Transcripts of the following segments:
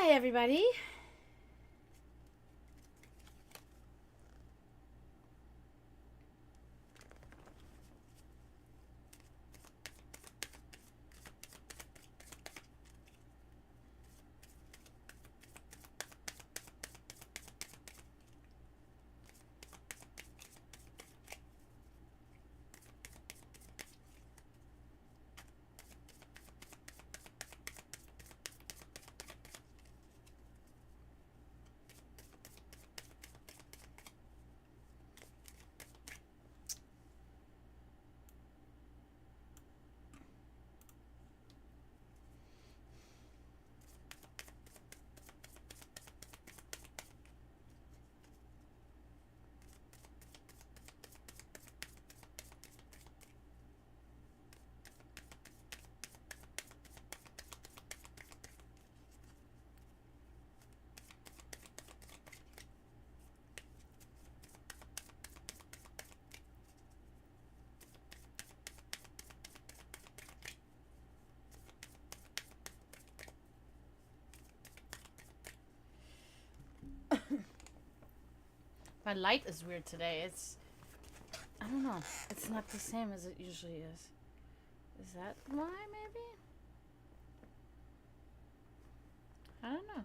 Hi, everybody. My light is weird today. I don't know. It's not the same as it usually is. Is that why, maybe? I don't know.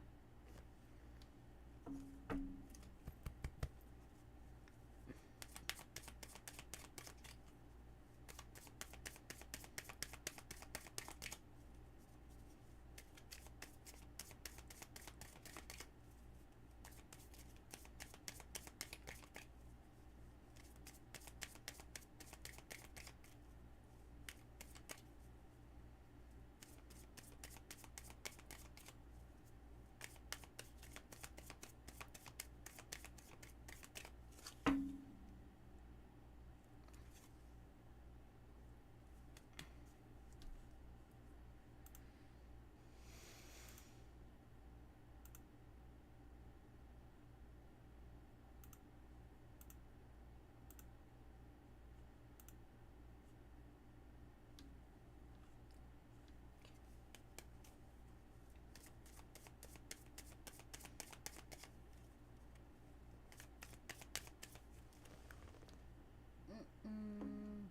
Mm-mm.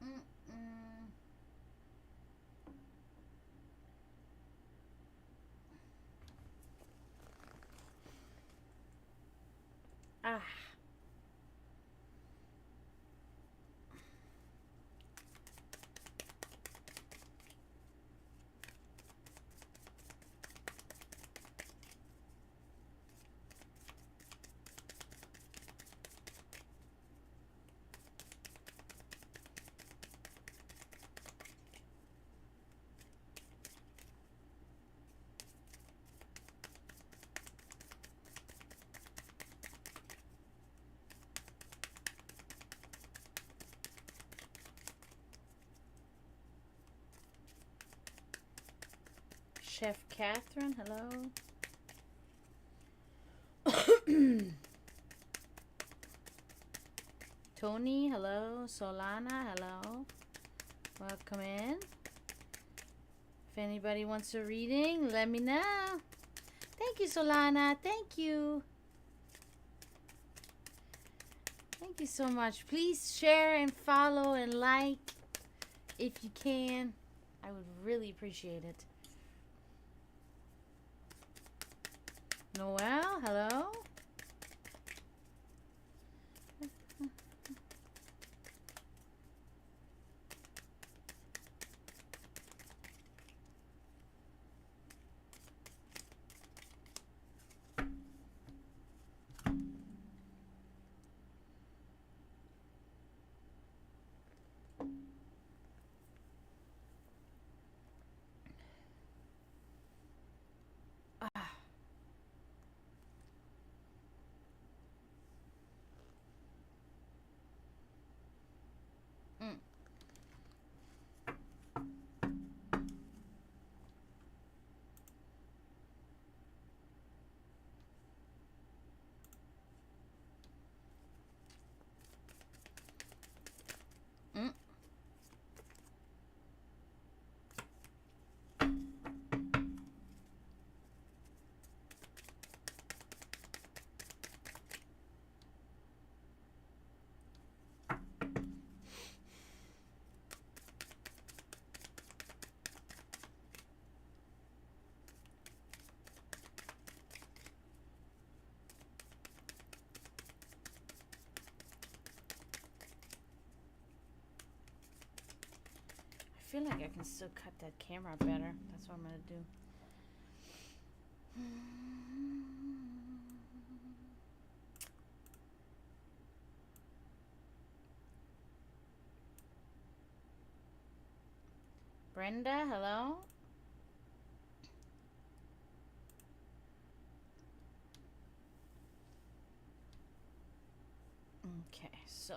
Mm-mm. Ah. Chef Catherine, hello. Tony, hello. Solana, hello. Welcome in. If anybody wants a reading, let me know. Thank you, Solana. Thank you. Thank you so much. Please share and follow and like if you can. I would really appreciate it. Noel, hello. feel like I can still cut that camera better. That's what I'm going to do. Brenda, hello? Okay, so.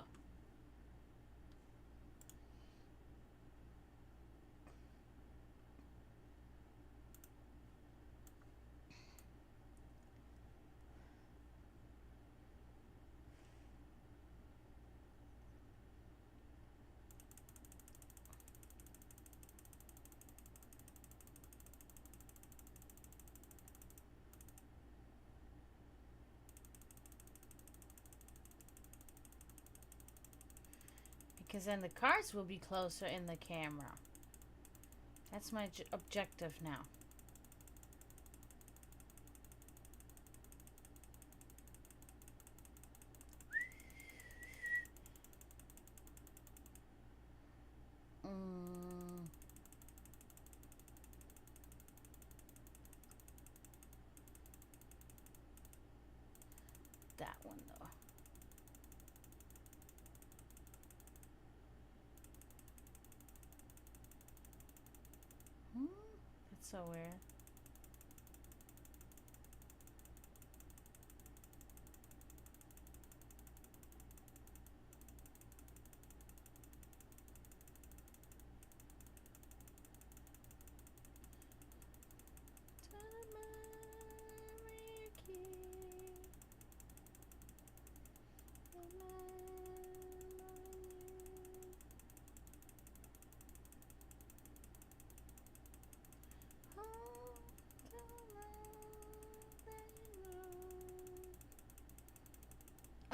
Because then the cards will be closer in the camera. That's my objective now. That one though. That's so weird.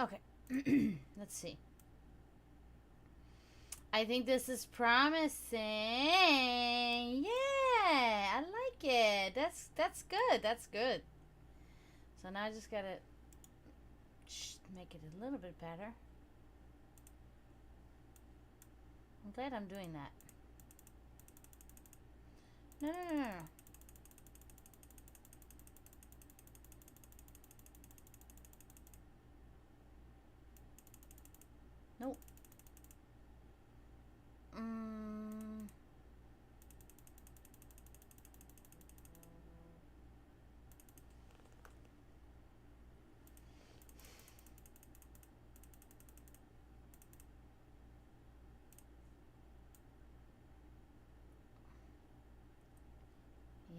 Okay, let's see. I think this is promising. Yeah, I like it. That's good. That's good. So now I just gotta make it a little bit better. I'm glad I'm doing that. No. Nope.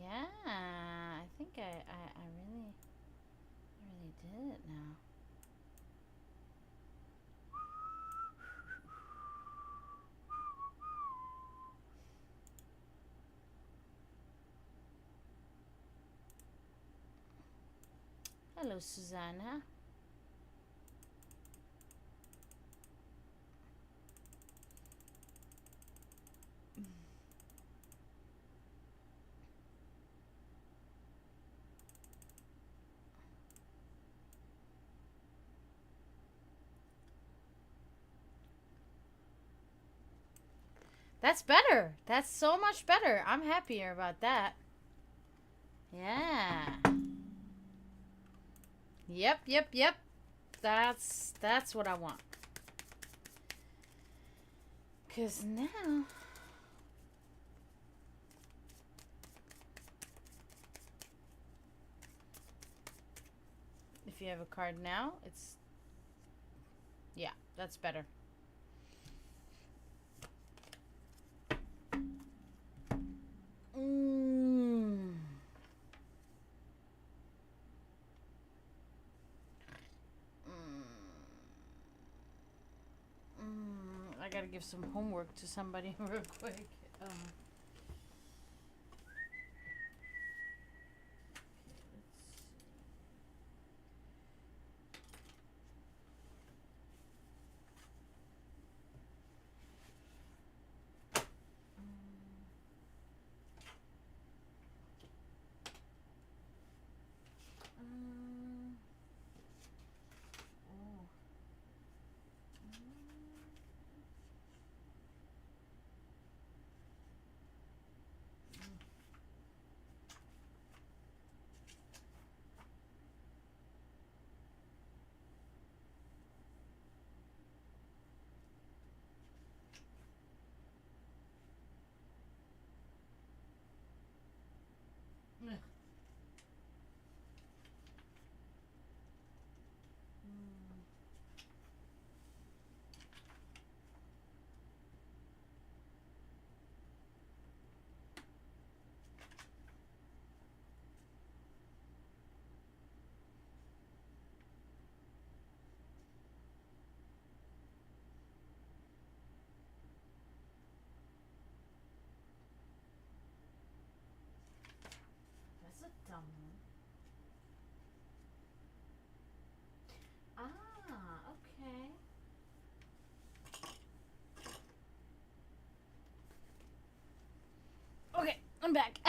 Yeah, I think I really did it now. Hello, Susanna. That's better. That's so much better. I'm happier about that. Yeah. Yep. That's what I want. 'Cause now if you have a card now, it's yeah, that's better. I gotta give some homework to somebody real quick. Ugh. That's a dumb one. Ah, okay. Okay, I'm back.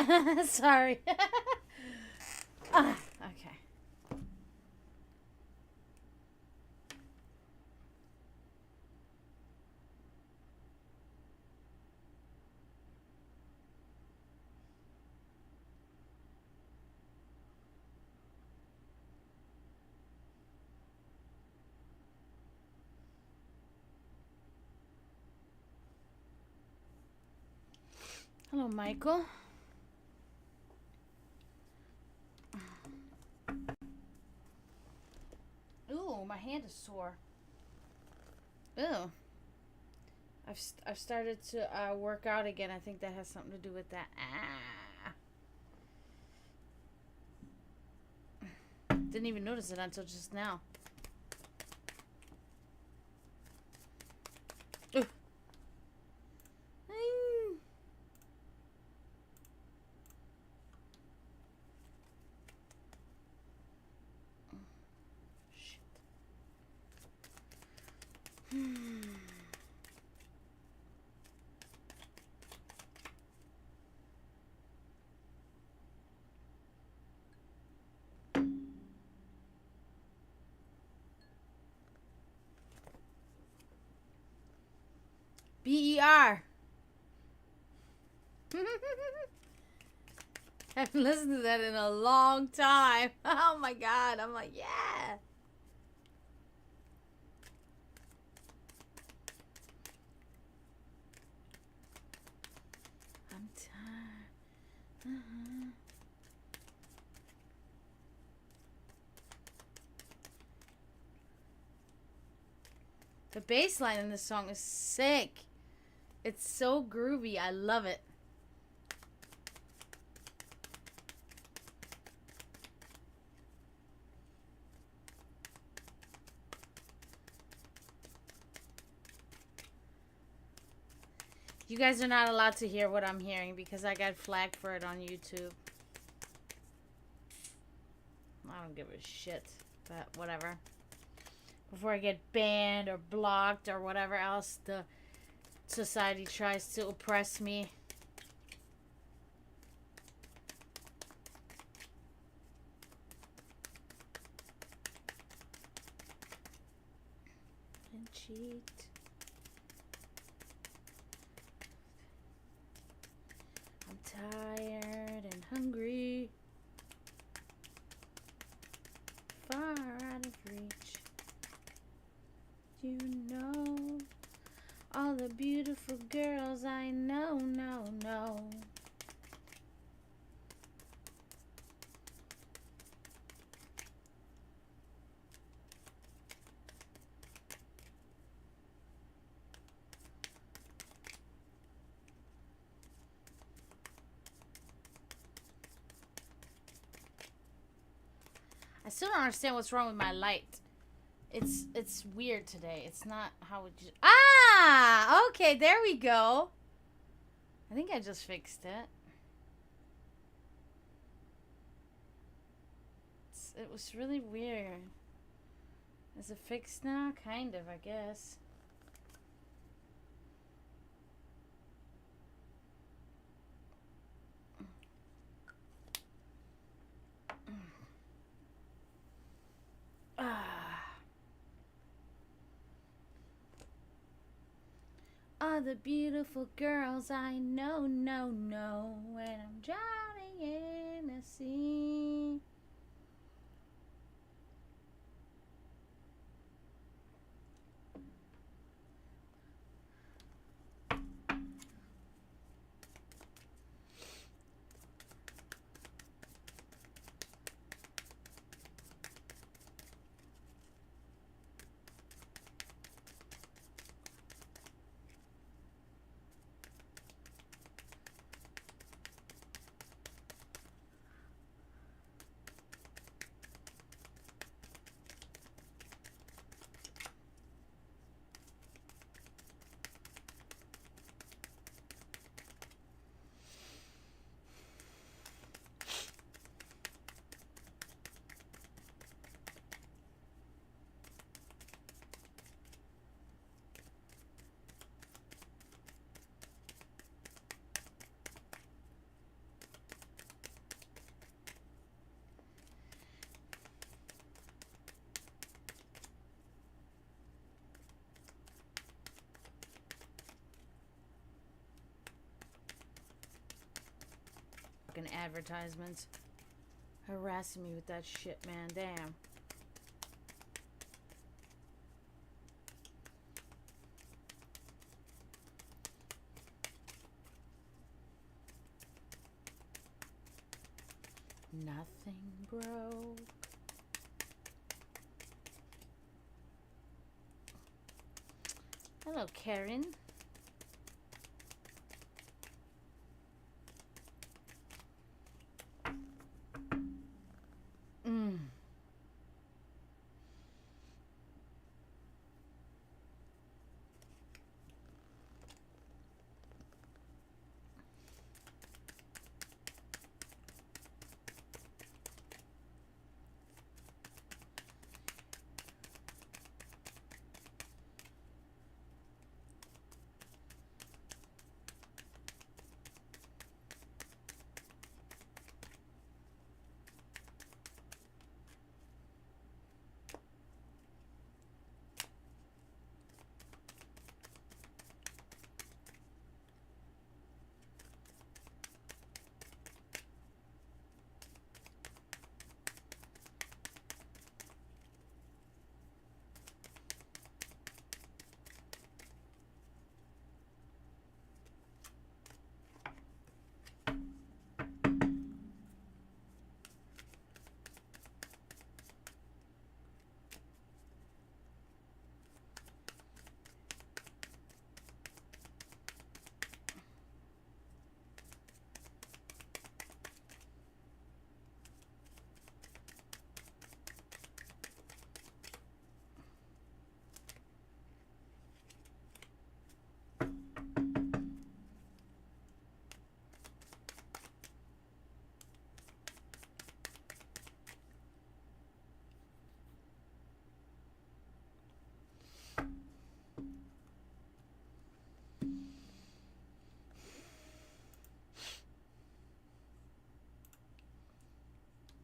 Sorry. Okay. Hello, Michael. Ooh, my hand is sore. Ooh. I've started to work out again. I think that has something to do with that. Didn't even notice it until just now. Ooh. BER. I haven't listened to that in a long time. Oh my god. I'm like, yeah. I'm tired. The bass line in this song is sick. It's so groovy. I love it. You guys are not allowed to hear what I'm hearing because I got flagged for it on YouTube. I don't give a shit, but whatever. Before I get banned or blocked or whatever else the society tries to oppress me. And cheat. I'm tired and hungry. Far out of reach. You know all the beautiful girls I know. I still don't understand what's wrong with my light. It's weird today. It's not how it just... Ah! Okay, there we go. I think I just fixed it. It was really weird. Is it fixed now? Kind of, I guess. All the beautiful girls I know, when I'm drowning in the sea. fucking advertisements. Harassing me with that shit, man. Damn. Nothing broke. Hello, Karen.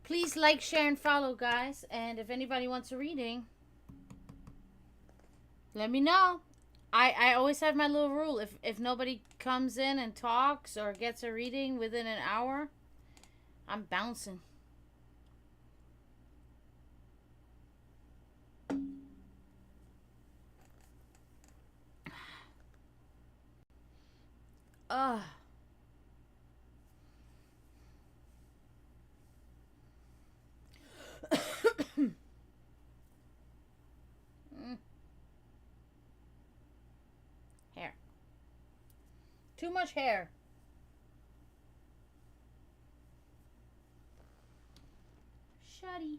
Please like, share, and follow, guys. And if anybody wants a reading, let me know. I always have my little rule. If nobody comes in and talks or gets a reading within an hour, I'm bouncing. Ugh. Hair. Too much hair. Shutty.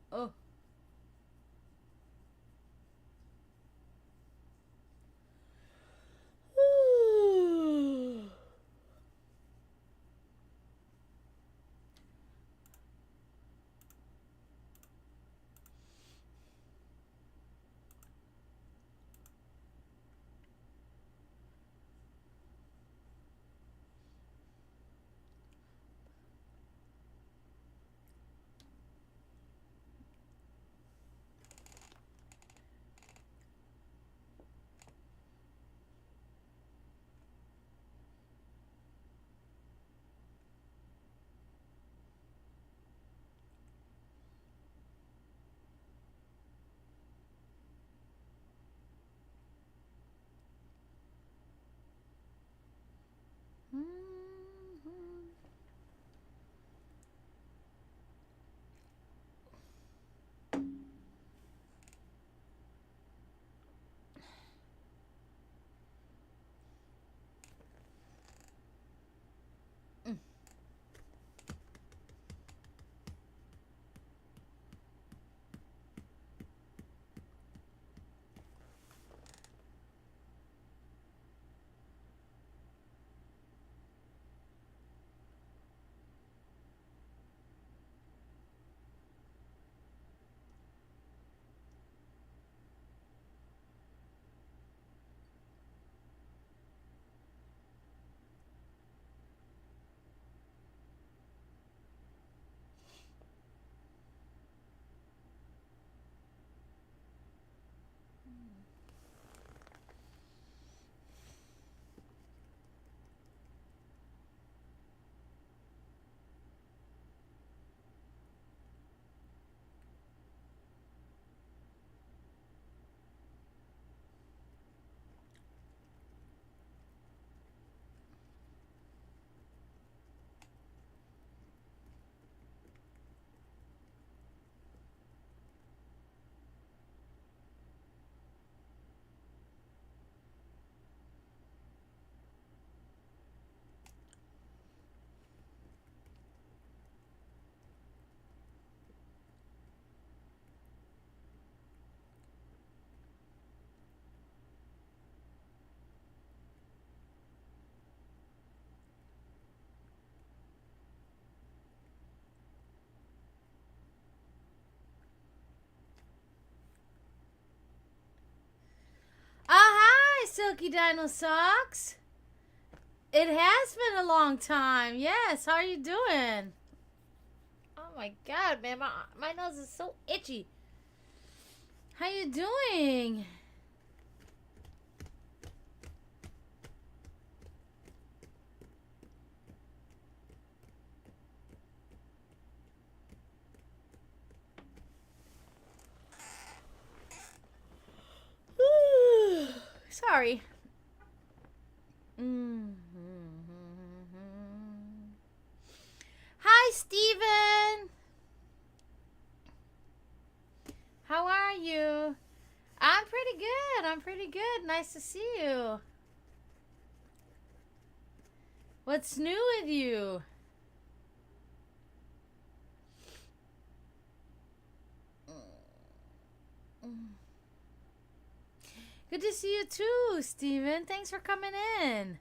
Oh. Silky Dino Socks. It has been a long time. Yes, how are you doing? Oh my god, man, my nose is so itchy. How you doing? Sorry. Hi, Steven. How are you? I'm pretty good. I'm pretty good. Nice to see you. What's new with you? Good to see you too, Steven. Thanks for coming in.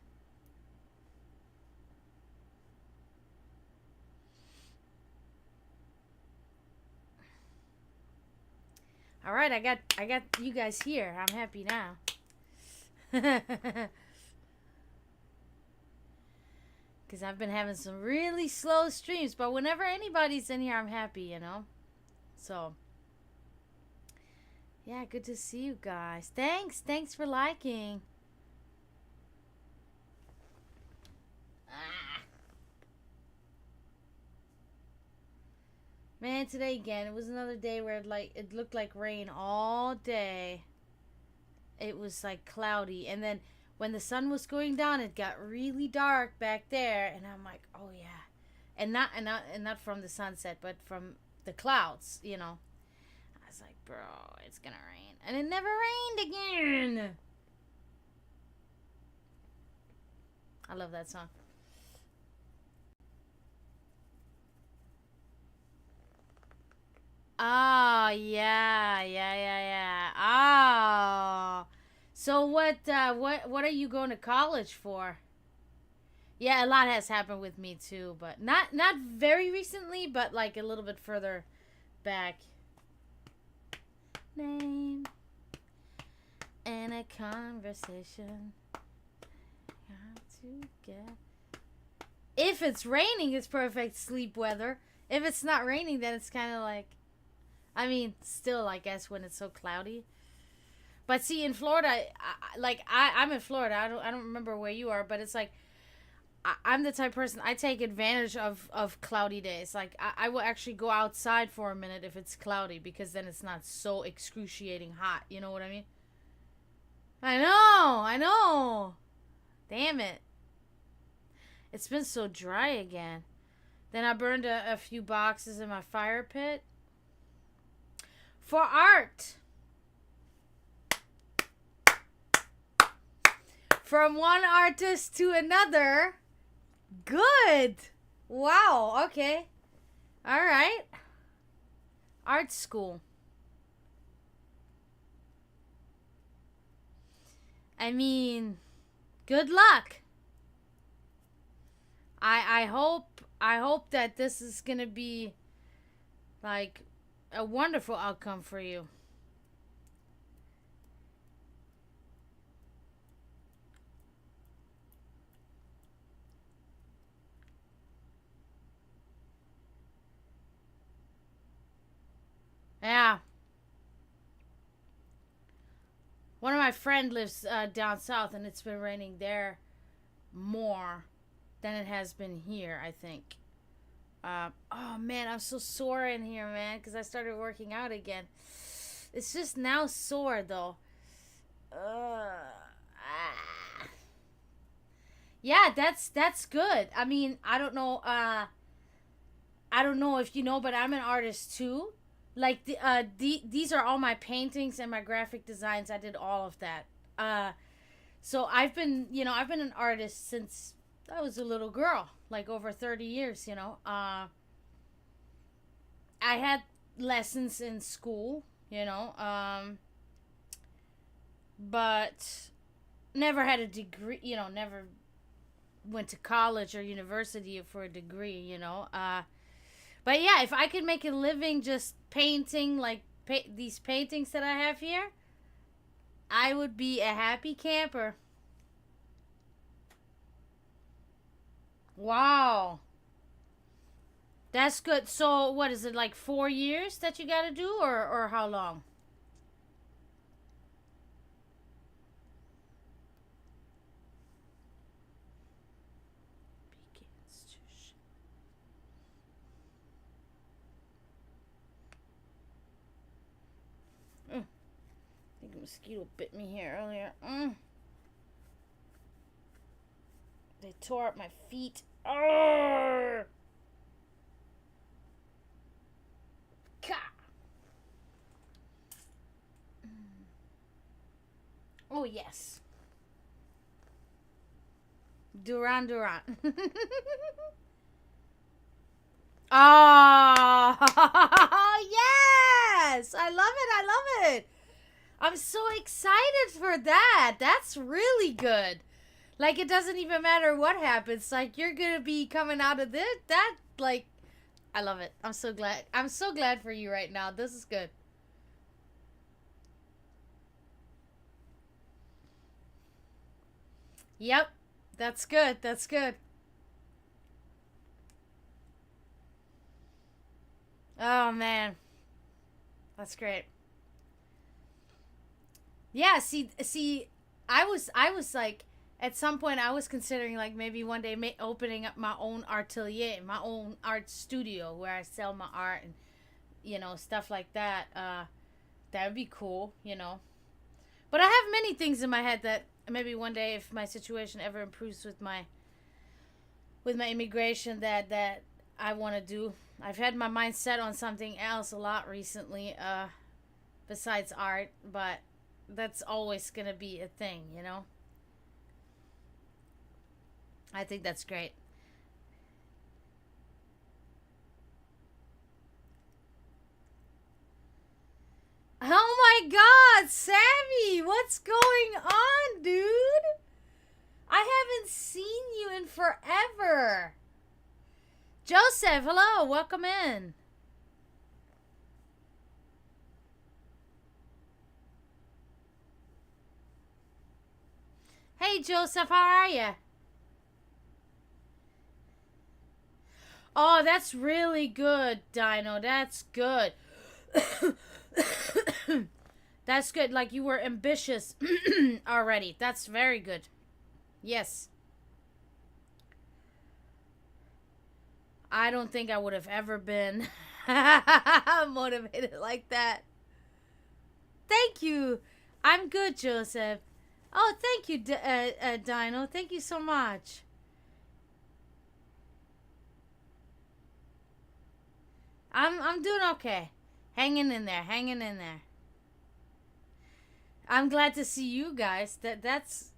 All right, I got you guys here. I'm happy now. Because I've been having some really slow streams, but whenever anybody's in here, I'm happy, you know? So, yeah, good to see you guys. Thanks for liking. Man, today again, it was another day where it looked like rain all day. It was like cloudy, and then when the sun was going down, it got really dark back there, and I'm like, oh yeah, and not from the sunset, but from the clouds, you know. I was like, bro, it's gonna rain, and it never rained again. I love that song. Oh, yeah. Oh. So what are you going to college for? Yeah, a lot has happened with me too, but not very recently, but like a little bit further back. Name and a conversation. How to get. If it's raining, it's perfect sleep weather. If it's not raining, then it's kind of like, I mean, still, I guess, when it's so cloudy. But see, in Florida, I'm in Florida. I don't remember where you are, but it's like, I'm the type of person, I take advantage of cloudy days. Like, I will actually go outside for a minute if it's cloudy, because then it's not so excruciating hot. You know what I mean? I know. Damn it. It's been so dry again. Then I burned a few boxes in my fire pit. For art. From one artist to another. Good. Wow. Okay. All right. Art school. I mean, good luck. I hope that this is gonna be like a wonderful outcome for you. Yeah. One of my friends lives down south, and it's been raining there more than it has been here, I think. Oh man, I'm so sore in here, man, because I started working out again. It's just now sore though. Yeah, that's good. I mean, I don't know. I don't know if you know, but I'm an artist too. Like these are all my paintings and my graphic designs. I did all of that. So I've been an artist since I was a little girl, like over 30 years, you know. I had lessons in school, you know, but never had a degree, you know, never went to college or university for a degree, you know. But yeah, if I could make a living just painting, like these paintings that I have here, I would be a happy camper. Wow. That's good. So, what is it, like 4 years that you got to do, or how long? I think a mosquito bit me here earlier. They tore up my feet. Arrgh! Oh, yes. Duran Duran. Oh, yes. I love it. I love it. I'm so excited for that. That's really good. Like, it doesn't even matter what happens. Like, you're going to be coming out of this. That, like, I love it. I'm so glad. I'm so glad for you right now. This is good. Yep. That's good. That's good. Oh, man. That's great. Yeah, I was like, at some point I was considering like maybe one day opening up my own atelier, my own art studio where I sell my art and stuff like that. That would be cool, But I have many things in my head that maybe one day, if my situation ever improves with my immigration, that I want to do. I've had my mind set on something else a lot recently, besides art, but that's always gonna be a thing. I think that's great. Oh my God, Sammy, what's going on, dude? I haven't seen you in forever. Joseph, hello, welcome in. Hey, Joseph, how are you? Oh, that's really good, Dino. That's good. That's good. Like, you were ambitious already. That's very good. Yes. I don't think I would have ever been motivated like that. Thank you. I'm good, Joseph. Oh, thank you, Dino. Thank you so much. I'm doing okay. Hanging in there. Hanging in there. I'm glad to see you guys. That's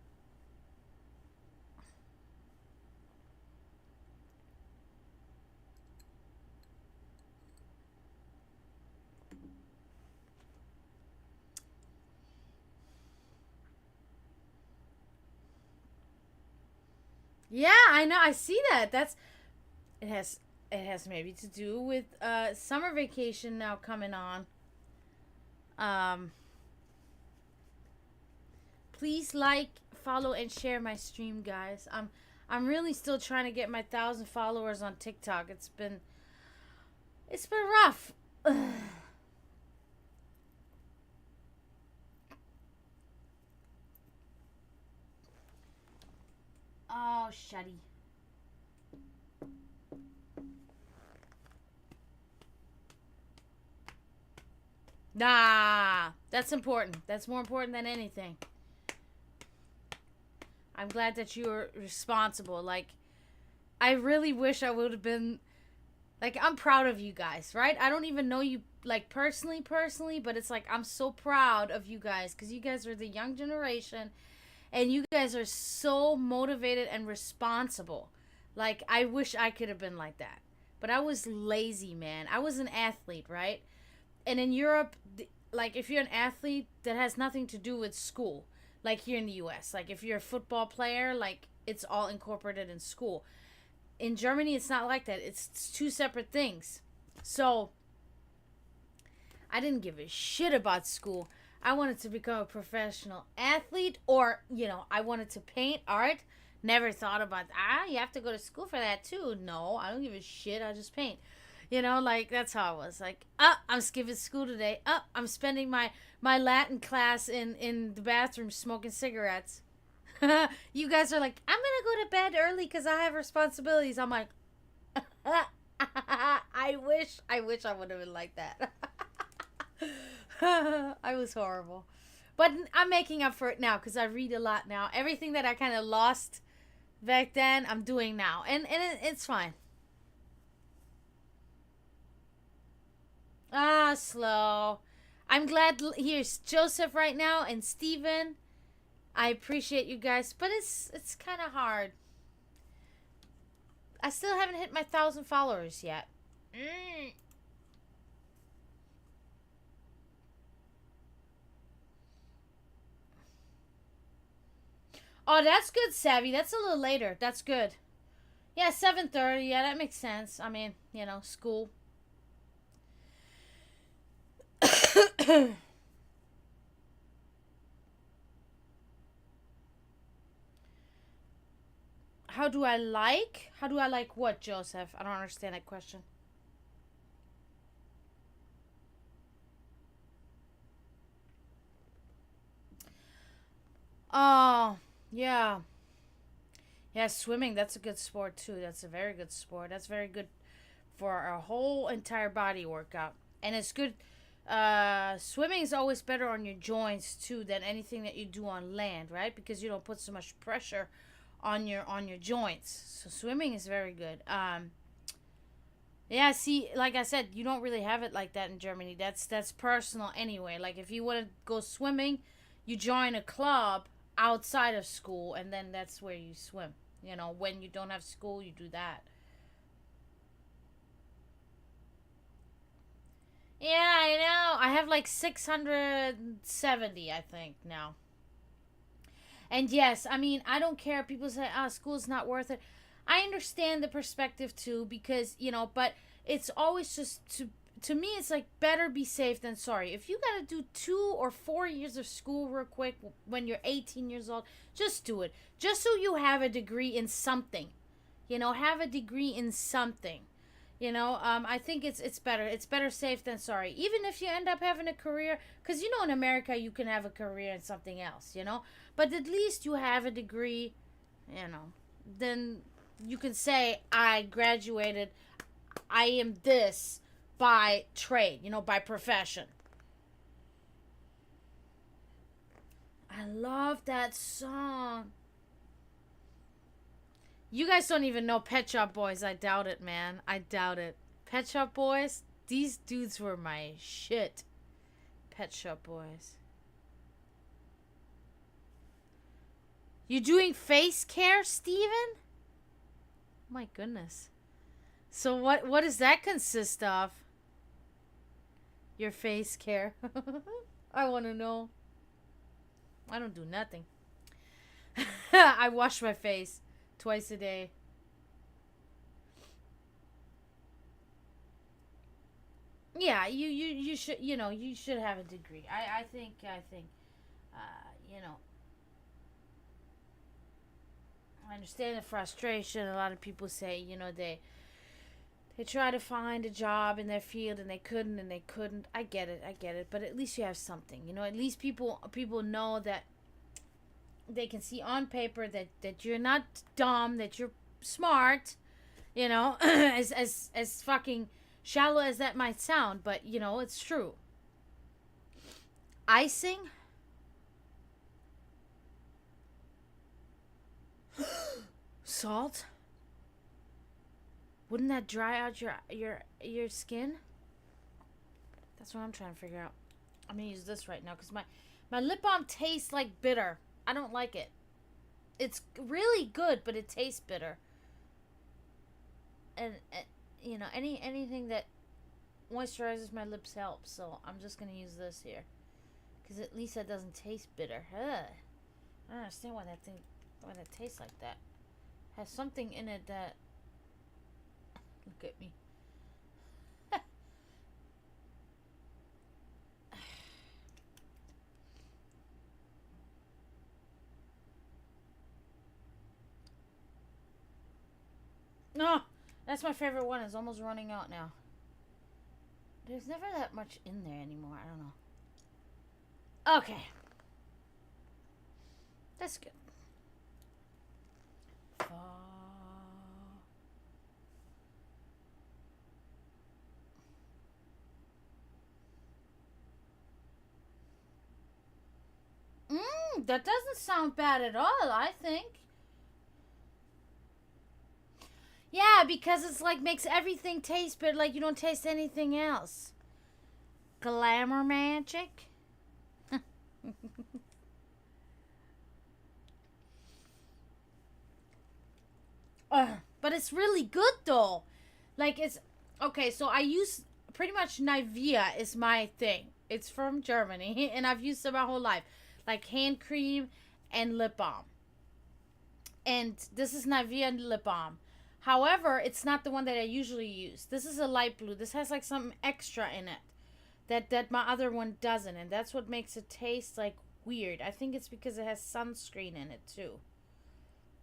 yeah, I know. I see that. It has it has maybe to do with summer vacation now coming on. Um Please like, follow, and share my stream, guys. I'm really still trying to get my 1,000 followers on TikTok. It's been rough. Oh, shuddy. Nah, that's important. That's more important than anything. I'm glad that you're responsible. Like, I really wish I would have been. Like, I'm proud of you guys, right? I don't even know you, like, personally, but it's like, I'm so proud of you guys because you guys are the young generation and you guys are so motivated and responsible. Like, I wish I could have been like that. But I was lazy, man. I was an athlete, right? And in Europe, like, if you're an athlete, that has nothing to do with school. Like here in the US, like if you're a football player, like it's all incorporated in school. In Germany, it's not like that. It's two separate things. So I didn't give a shit about school. I wanted to become a professional athlete, or, I wanted to paint art. Never thought about, you have to go to school for that too. No, I don't give a shit. I just paint. Like, that's how it was. Like, I'm skipping school today. I'm spending my Latin class in the bathroom smoking cigarettes. You guys are like, I'm going to go to bed early because I have responsibilities. I'm like, I wish I would have been like that. I was horrible. But I'm making up for it now because I read a lot now. Everything that I kind of lost back then, I'm doing now. And it's fine. Slow. I'm glad. Here's Joseph right now and Steven. I appreciate you guys, but it's kind of hard. I still haven't hit my 1,000 followers yet. Oh, that's good, Savvy. That's a little later. That's good. Yeah, 7:30. Yeah, that makes sense. I mean, school. How do I like? How do I like what, Joseph? I don't understand that question. Oh, yeah. Yeah, swimming, that's a good sport too. That's a very good sport. That's very good for a whole entire body workout. And it's good. Swimming is always better on your joints too than anything that you do on land, right? Because you don't put so much pressure on your joints. So swimming is very good. Yeah, see, like I said, you don't really have it like that in Germany. That's personal anyway. Like if you want to go swimming, you join a club outside of school, and then that's where you swim. When you don't have school, you do that. Yeah, I know. I have like 670, I think, now. And yes, I mean, I don't care. People say, school's not worth it. I understand the perspective too, because, but it's always just to me, it's like better be safe than sorry. If you got to do 2 or 4 years of school real quick when you're 18 years old, just do it. Just so you have a degree in something. Have a degree in something. I think it's better. It's better safe than sorry. Even if you end up having a career, because in America you can have a career in something else. But at least you have a degree. Then you can say I graduated. I am this by trade. By profession. I love that song. You guys don't even know Pet Shop Boys. I doubt it, man. I doubt it. Pet Shop Boys? These dudes were my shit. Pet Shop Boys. You doing face care, Steven? My goodness. So what does that consist of? Your face care. I want to know. I don't do nothing. I wash my face twice a day. Yeah, you should you should have a degree. I think you know I understand the frustration. A lot of people say they try to find a job in their field and they couldn't. I get it. But at least you have something. At least people know that they can see on paper that you're not dumb, that you're smart, as fucking shallow as that might sound, but it's true. Icing? Salt? Wouldn't that dry out your skin? That's what I'm trying to figure out. I'm gonna use this right now because my lip balm tastes like bitter. I don't like it. It's really good, but it tastes bitter. And anything that moisturizes my lips helps. So I'm just gonna use this here, because at least that doesn't taste bitter. Ugh. I don't understand why that tastes like that. Has something in it that. Look at me. That's my favorite one. It's almost running out now. There's never that much in there anymore. I don't know. Okay. That's good. That doesn't sound bad at all, I think. Yeah, because it's like makes everything taste but like you don't taste anything else. Glamour magic. But it's really good though. Like it's okay, so I use pretty much Nivea is my thing. It's from Germany and I've used it my whole life. Like hand cream and lip balm. And this is Nivea lip balm. However, it's not the one that I usually use. This is a light blue. This has like something extra in it that my other one doesn't, and that's what makes it taste like weird. I think it's because it has sunscreen in it too.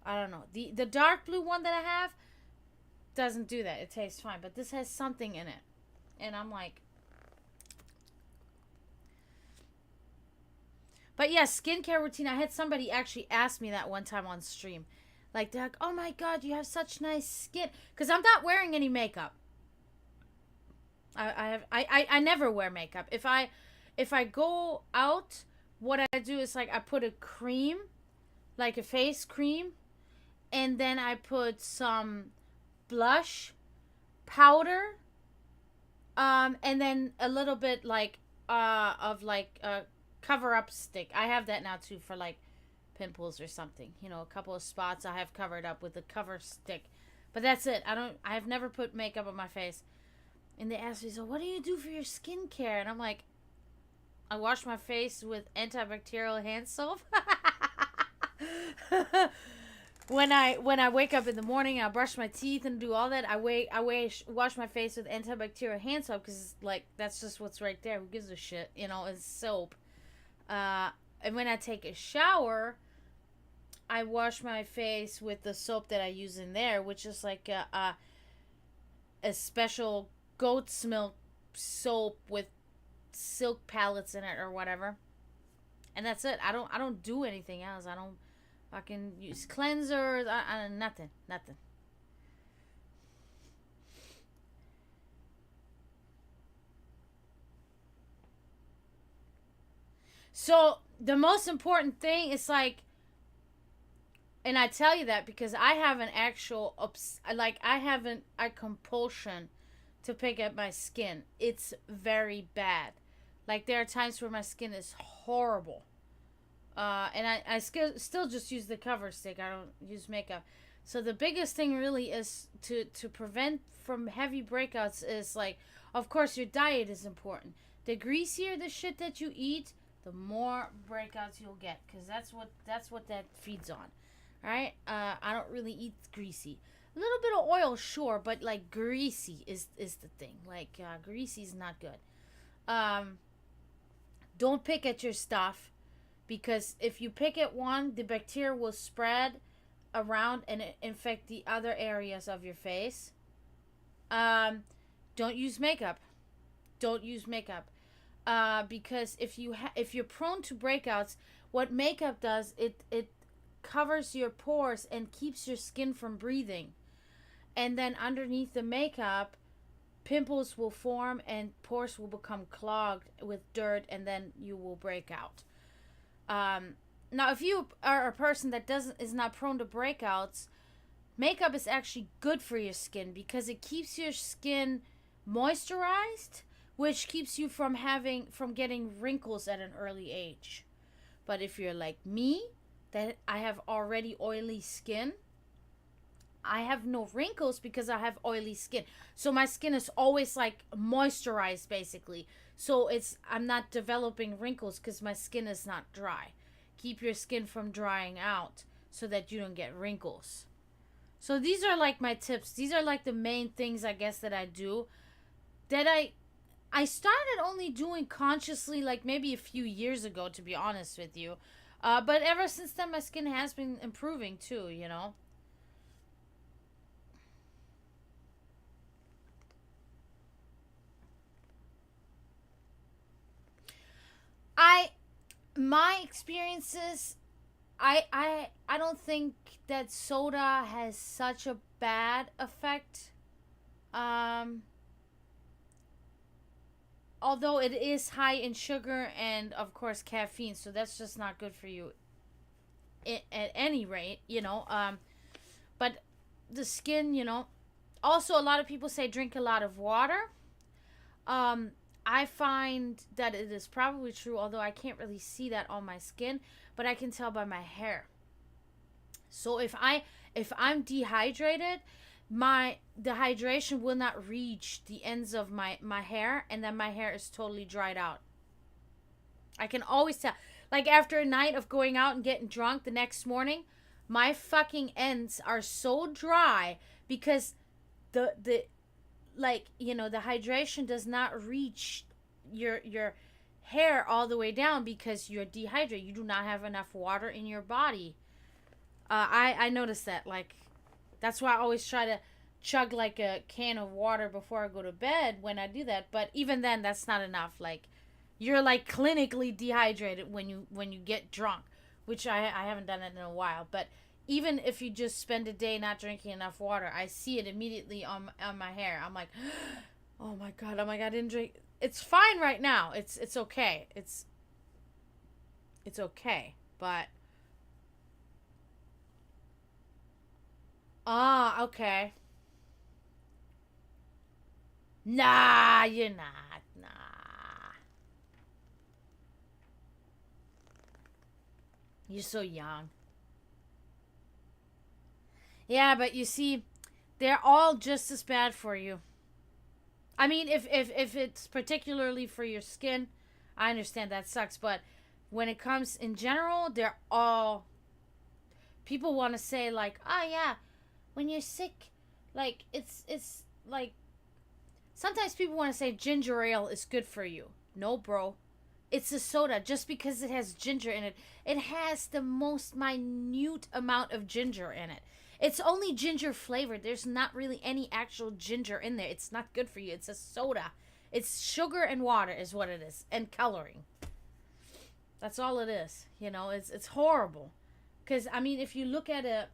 I don't know. The dark blue one that I have doesn't do that. It tastes fine, but this has something in it. And I'm like, but yeah, skincare routine. I had somebody actually ask me that one time on stream. Like, they're like, oh my God, you have such nice skin. Because I'm not wearing any makeup. I never wear makeup. If I go out, what I do is like I put a cream, like a face cream, and then I put some blush, powder, and then a little bit like of like cover up stick. I have that now too for like pimples or something. You know, a couple of spots I have covered up with a cover stick. But that's it. I've never put makeup on my face. And they ask me, so what do you do for your skincare? And I'm like, I wash my face with antibacterial hand soap. When I wake up in the morning, I brush my teeth and do all that. I wash my face with antibacterial hand soap because like that's just what's right there. Who gives a shit? You know, it's soap. And when I take a shower, I wash my face with the soap that I use in there, which is like a special goat's milk soap with silk pellets in it or whatever. And that's it. I don't do anything else. I don't fucking use cleansers. Nothing. So the most important thing is like, and I tell you that because I have an actual I have a compulsion to pick at my skin. It's very bad. Like there are times where my skin is horrible. And I still just use the cover stick. I don't use makeup. So the biggest thing really is to prevent from heavy breakouts is like, of course your diet is important. The greasier the shit that you eat, the more breakouts you'll get, because that's what that feeds on. All right? I don't really eat greasy. A little bit of oil, sure, but like greasy is the thing. Like greasy is not good. Don't pick at your stuff, because if you pick at one, the bacteria will spread around and infect the other areas of your face. Don't use makeup. Because if you're prone to breakouts, what makeup does, it covers your pores and keeps your skin from breathing. And then underneath the makeup, pimples will form and pores will become clogged with dirt, and then you will break out. Now, if you are a person that is not prone to breakouts, makeup is actually good for your skin because it keeps your skin moisturized, which keeps you from getting wrinkles at an early age. But if you're like me, that I have already oily skin, I have no wrinkles because I have oily skin. So my skin is always like moisturized basically. So I'm not developing wrinkles because my skin is not dry. Keep your skin from drying out so that you don't get wrinkles. So these are like my tips. These are like the main things I guess that I do. That I started only doing consciously like maybe a few years ago, to be honest with you. But ever since then my skin has been improving too, you know. my experiences, I don't think that soda has such a bad effect. Although it is high in sugar and of course caffeine, so that's just not good for you at any rate, but the skin. Also, a lot of people say drink a lot of water. I find that it is probably true, although I can't really see that on my skin, but I can tell by my hair. So if I'm dehydrated, the hydration will not reach the ends of my hair, and then my hair is totally dried out. I can always tell. Like after a night of going out and getting drunk the next morning, my fucking ends are so dry because the the hydration does not reach your hair all the way down because you're dehydrated. You do not have enough water in your body. I noticed that. Like, that's why I always try to chug like a can of water before I go to bed when I do that. But even then, that's not enough. Like, you're like clinically dehydrated when you get drunk, which I haven't done it in a while. But even if you just spend a day not drinking enough water, I see it immediately on my hair. I'm like, oh my god, I didn't drink. It's fine right now. It's okay. It's okay. But okay. Nah, you're not. Nah. You're so young. Yeah, but you see, they're all just as bad for you. I mean, if it's particularly for your skin, I understand that sucks. But when it comes in general, they're all. People want to say like, oh yeah, when you're sick, like it's like. Sometimes people want to say ginger ale is good for you. No, bro. It's a soda. Just because it has ginger in it, it has the most minute amount of ginger in it. It's only ginger flavored. There's not really any actual ginger in there. It's not good for you. It's a soda. It's sugar and water is what it is. And coloring. That's all it is. It's horrible. Because, I mean, if you look at a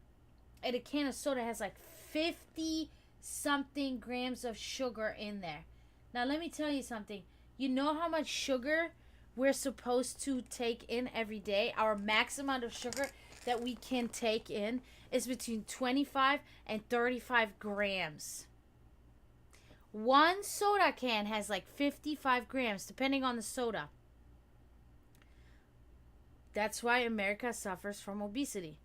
can of soda, it has like 50 something grams of sugar in there. Now, let me tell you something. You know how much sugar we're supposed to take in every day? Our max amount of sugar that we can take in is between 25 and 35 grams. One soda can has like 55 grams, depending on the soda. That's why America suffers from obesity.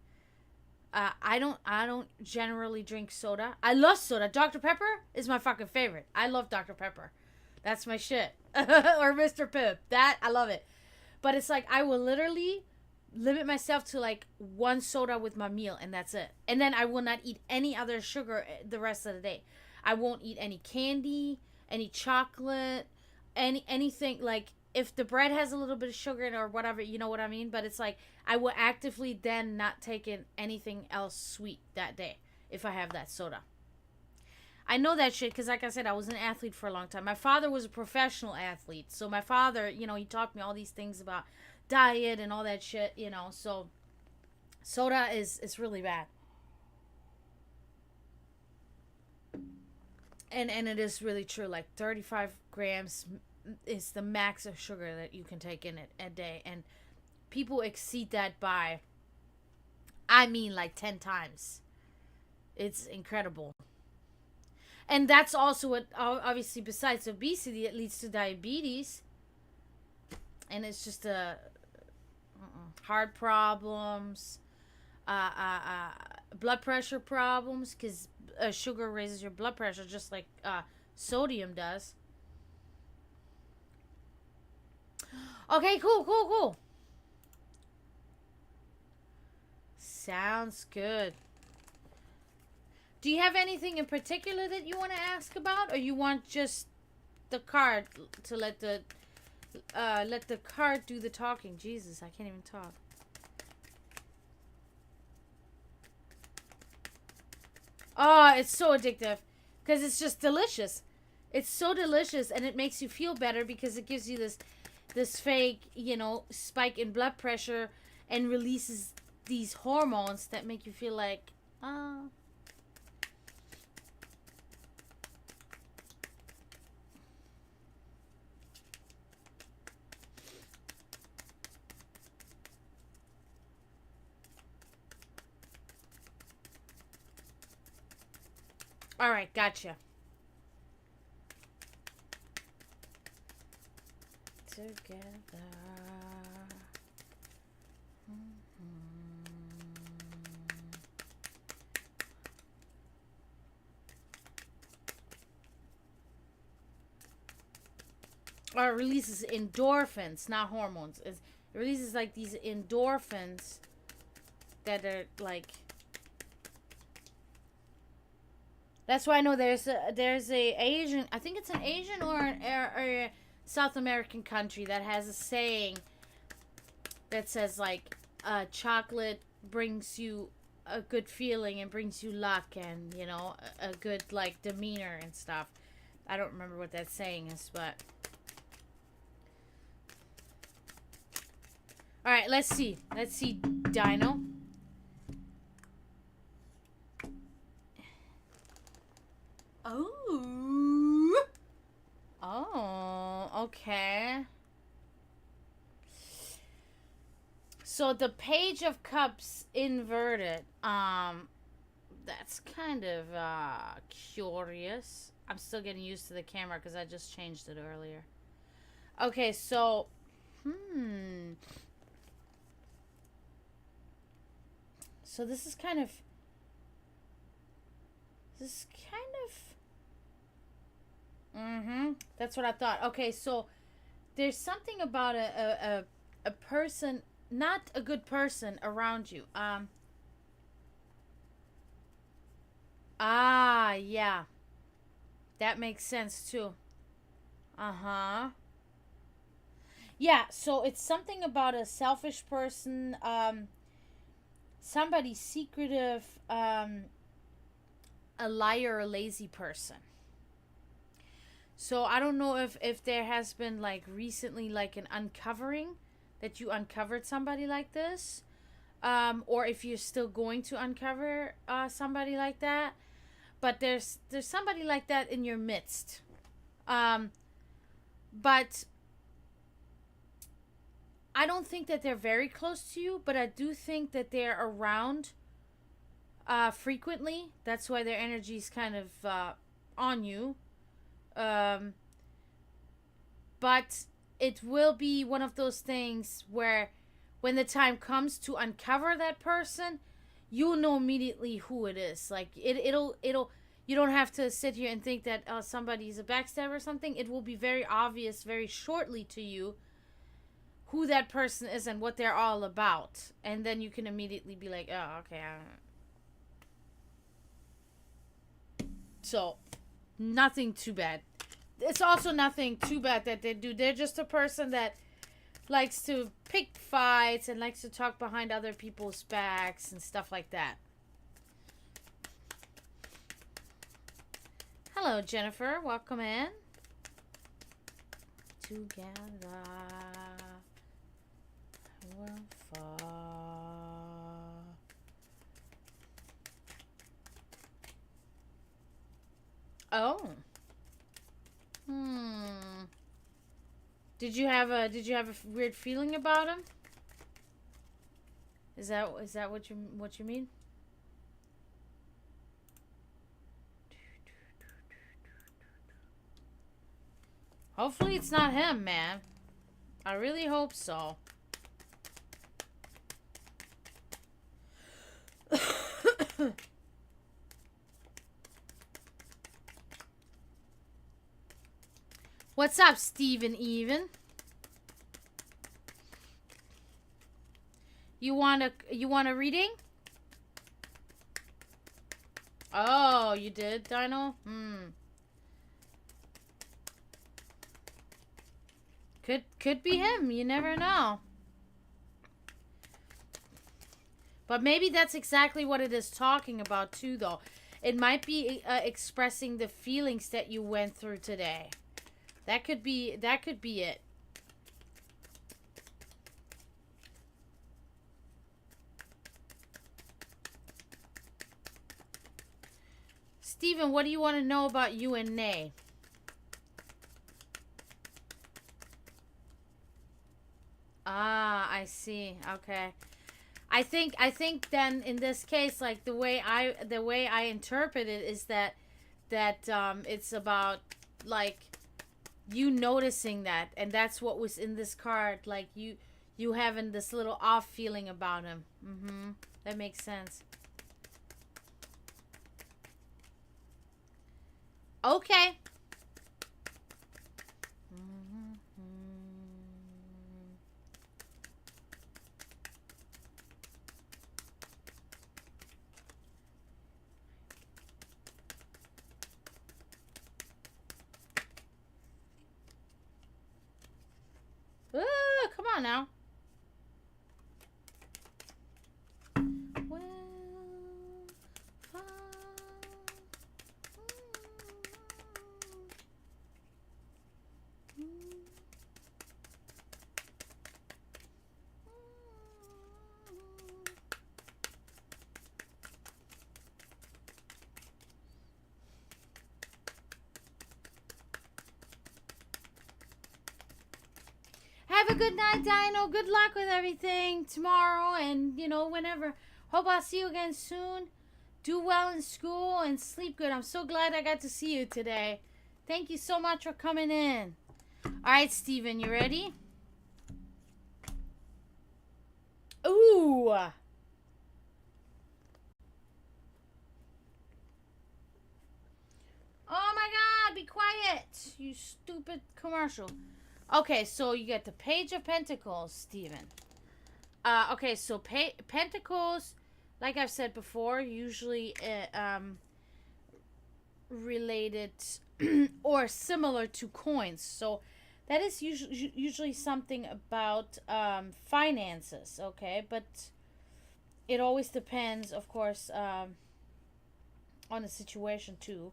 I don't generally drink soda. I love soda. Dr. Pepper is my fucking favorite. I love Dr. Pepper. That's my shit. Or Mr. Pibb. That, I love it. But it's like, I will literally limit myself to like one soda with my meal, and that's it. And then I will not eat any other sugar the rest of the day. I won't eat any candy, any chocolate, anything. Like, if the bread has a little bit of sugar in it or whatever, you know what I mean? But it's like, I will actively then not take in anything else sweet that day if I have that soda. I know that shit because, like I said, I was an athlete for a long time. My father was a professional athlete. So my father, he taught me all these things about diet and all that shit, So soda is really bad. And it is really true. Like 35 grams is the max of sugar that you can take in it a day. And people exceed that by, I mean, like 10 times. It's incredible. And that's also what, obviously, besides obesity, it leads to diabetes. And it's just heart problems, blood pressure problems, because sugar raises your blood pressure just like sodium does. Okay, cool. Sounds good. Do you have anything in particular that you want to ask about, or you want just the card to let the card do the talking? Jesus, I can't even talk. Oh, it's so addictive because it's just delicious. It's so delicious, and it makes you feel better because it gives you this fake, you know, spike in blood pressure and releases these hormones that make you feel like, oh. All right, gotcha. Together. Or it releases endorphins, not hormones. It releases like these endorphins that are like. That's why I know there's a Asian. I think it's an Asian or a South American country that has a saying that says like, chocolate brings you a good feeling and brings you luck and, you know, a good like demeanor and stuff. I don't remember what that saying is, but. All right, let's see. Let's see, Dino. Oh. Oh, okay. So the Page of Cups inverted. That's kind of curious. I'm still getting used to the camera because I just changed it earlier. Okay, so So this is kind of that's what I thought. Okay, so there's something about a person, not a good person around you. Yeah. That makes sense too. Yeah, so it's something about a selfish person, somebody secretive, a liar, a lazy person. So I don't know if there has been like recently like an uncovering that you uncovered somebody like this, or if you're still going to uncover somebody like that. But there's somebody like that in your midst, but I don't think that they're very close to you. But I do think that they're around frequently. That's why their energy is kind of on you. But it will be one of those things where when the time comes to uncover that person, you'll know immediately who it is. Like it'll you don't have to sit here and think that somebody's a backstabber or something. It will be very obvious very shortly to you who that person is and what they're all about. And then you can immediately be like, oh, okay. So, nothing too bad. It's also nothing too bad that they do. They're just a person that likes to pick fights and likes to talk behind other people's backs and stuff like that. Hello, Jennifer. Welcome in. Together we'll fall. Oh. Did you have a weird feeling about him? Is that what you mean? Hopefully it's not him, man. I really hope so. What's up, Steven Even? You want a reading? Oh, you did, Dino? Could be him. You never know. But maybe that's exactly what it is talking about too, though. It might be expressing the feelings that you went through today. That could be it. Stephen, what do you want to know about you and Nay? Ah, I see. Okay. I think then in this case, like the way I interpret it is that it's about like you noticing that, and that's what was in this card, like you having this little off feeling about him. That makes sense. Okay. Ooh, come on now. Well, have a good night, Dino. Good luck with everything tomorrow and, whenever. Hope I'll see you again soon. Do well in school and sleep good. I'm so glad I got to see you today. Thank you so much for coming in. All right, Steven, you ready? Ooh. Oh my God, be quiet, you stupid commercial. Okay, so you get the Page of Pentacles, Steven. Okay, so Pentacles, like I've said before, usually related or similar to coins. So that is usually something about finances, okay? But it always depends, of course, on the situation too.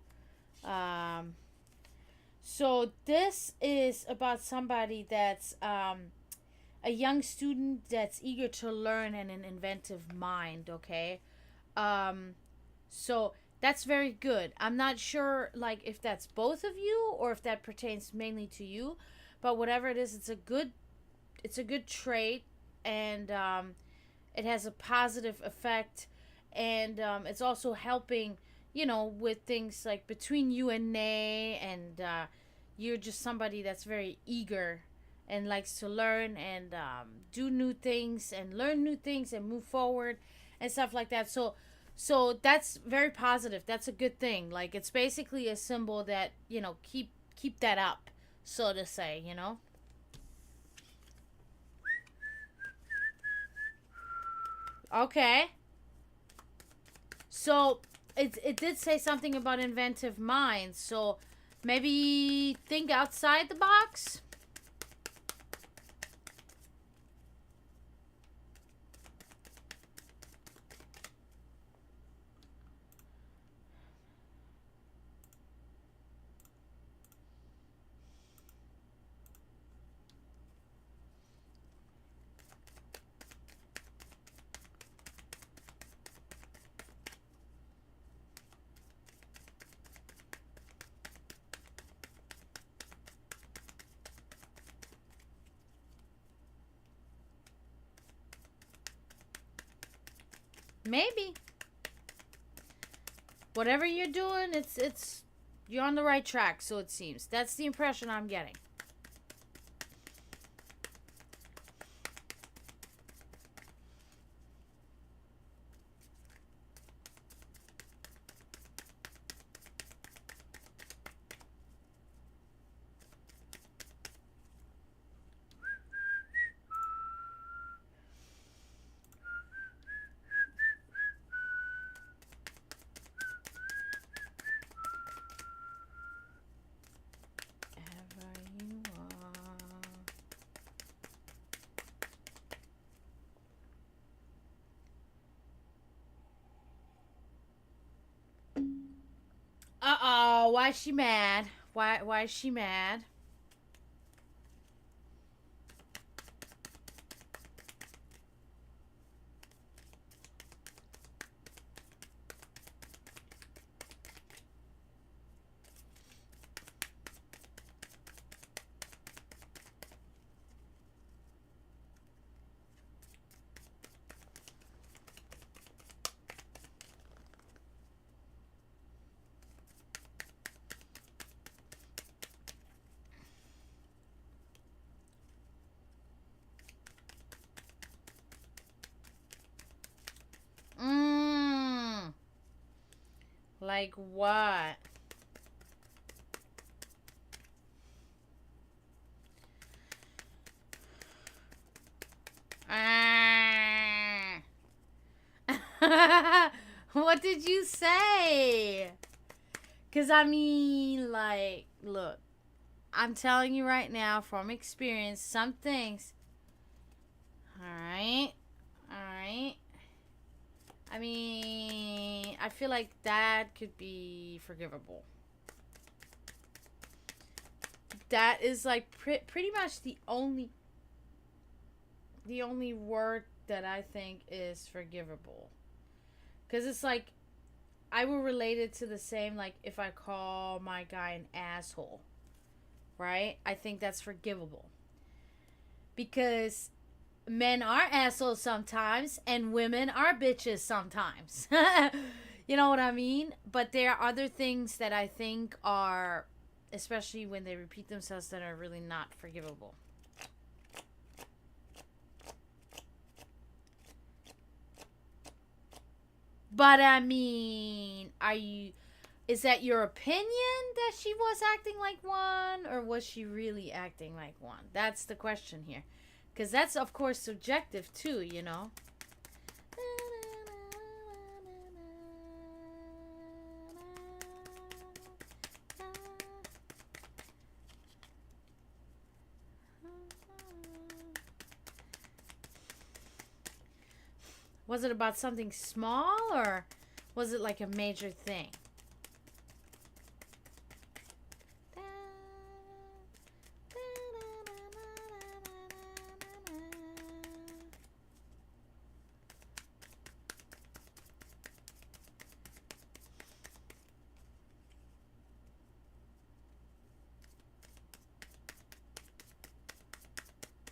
So this is about somebody that's a young student that's eager to learn and an inventive mind, okay? So that's very good. I'm not sure like if that's both of you or if that pertains mainly to you, but whatever it is, it's a good trait, and it has a positive effect, and it's also helping, with things like between you and Nay, and you're just somebody that's very eager and likes to learn and do new things and learn new things and move forward and stuff like that. So that's very positive. That's a good thing. Like, it's basically a symbol that, keep that up, so to say, Okay. So it did say something about inventive minds. So maybe think outside the box. Maybe. Whatever you're doing, it's you're on the right track, so it seems. That's the impression I'm getting. Uh-oh, why is she mad? Why is she mad? Like what? Ah. What did you say? Because, I mean, like, look, I'm telling you right now from experience, some things. Alright? Alright? I mean, I feel like that could be forgivable. That is, like, pretty much the only word that I think is forgivable. Because it's like, I will relate it to the same, like, if I call my guy an asshole, right? I think that's forgivable. Because men are assholes sometimes, and women are bitches sometimes. You know what I mean? But there are other things that I think are, especially when they repeat themselves, that are really not forgivable. But I mean, is that your opinion that she was acting like one, or was she really acting like one? That's the question here. Because that's, of course, subjective too, you know? Was it about something small, or was it like a major thing?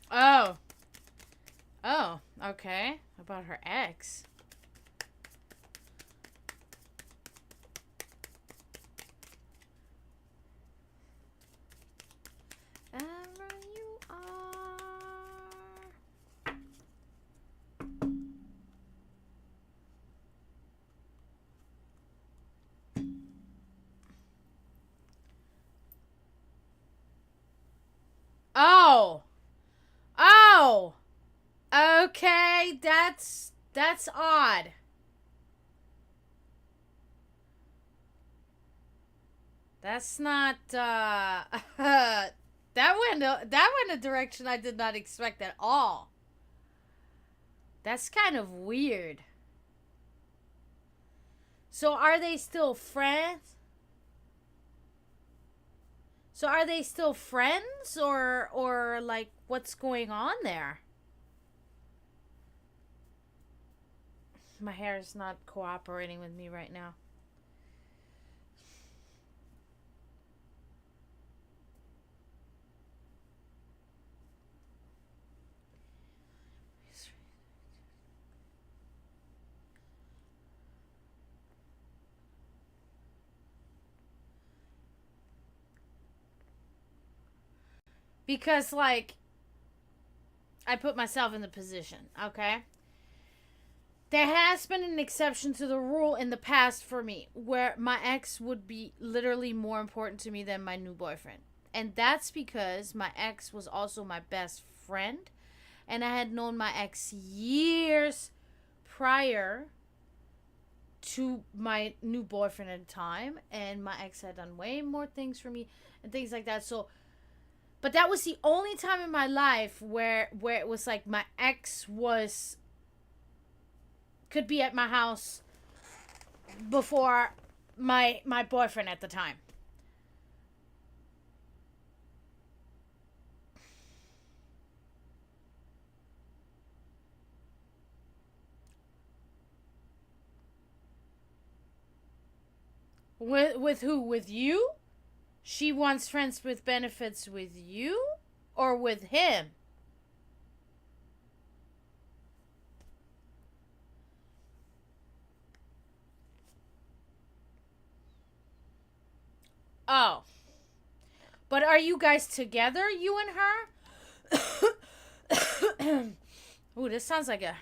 Oh. Oh, okay. About her ex. Ever you are. Oh. Oh. Okay, that's odd. That's not that went a direction I did not expect at all. That's kind of weird. So are they still friends? So are they still friends, or like, what's going on there? My hair is not cooperating with me right now. Because, like, I put myself in the position, okay? There has been an exception to the rule in the past for me, where my ex would be literally more important to me than my new boyfriend. And that's because my ex was also my best friend, and I had known my ex years prior to my new boyfriend at the time, and my ex had done way more things for me and things like that. So, but that was the only time in my life where it was like my ex could be at my house before my boyfriend at the time. With who? With you? She wants friends with benefits with you, or with him? Oh. But are you guys together, you and her? Ooh, this sounds like it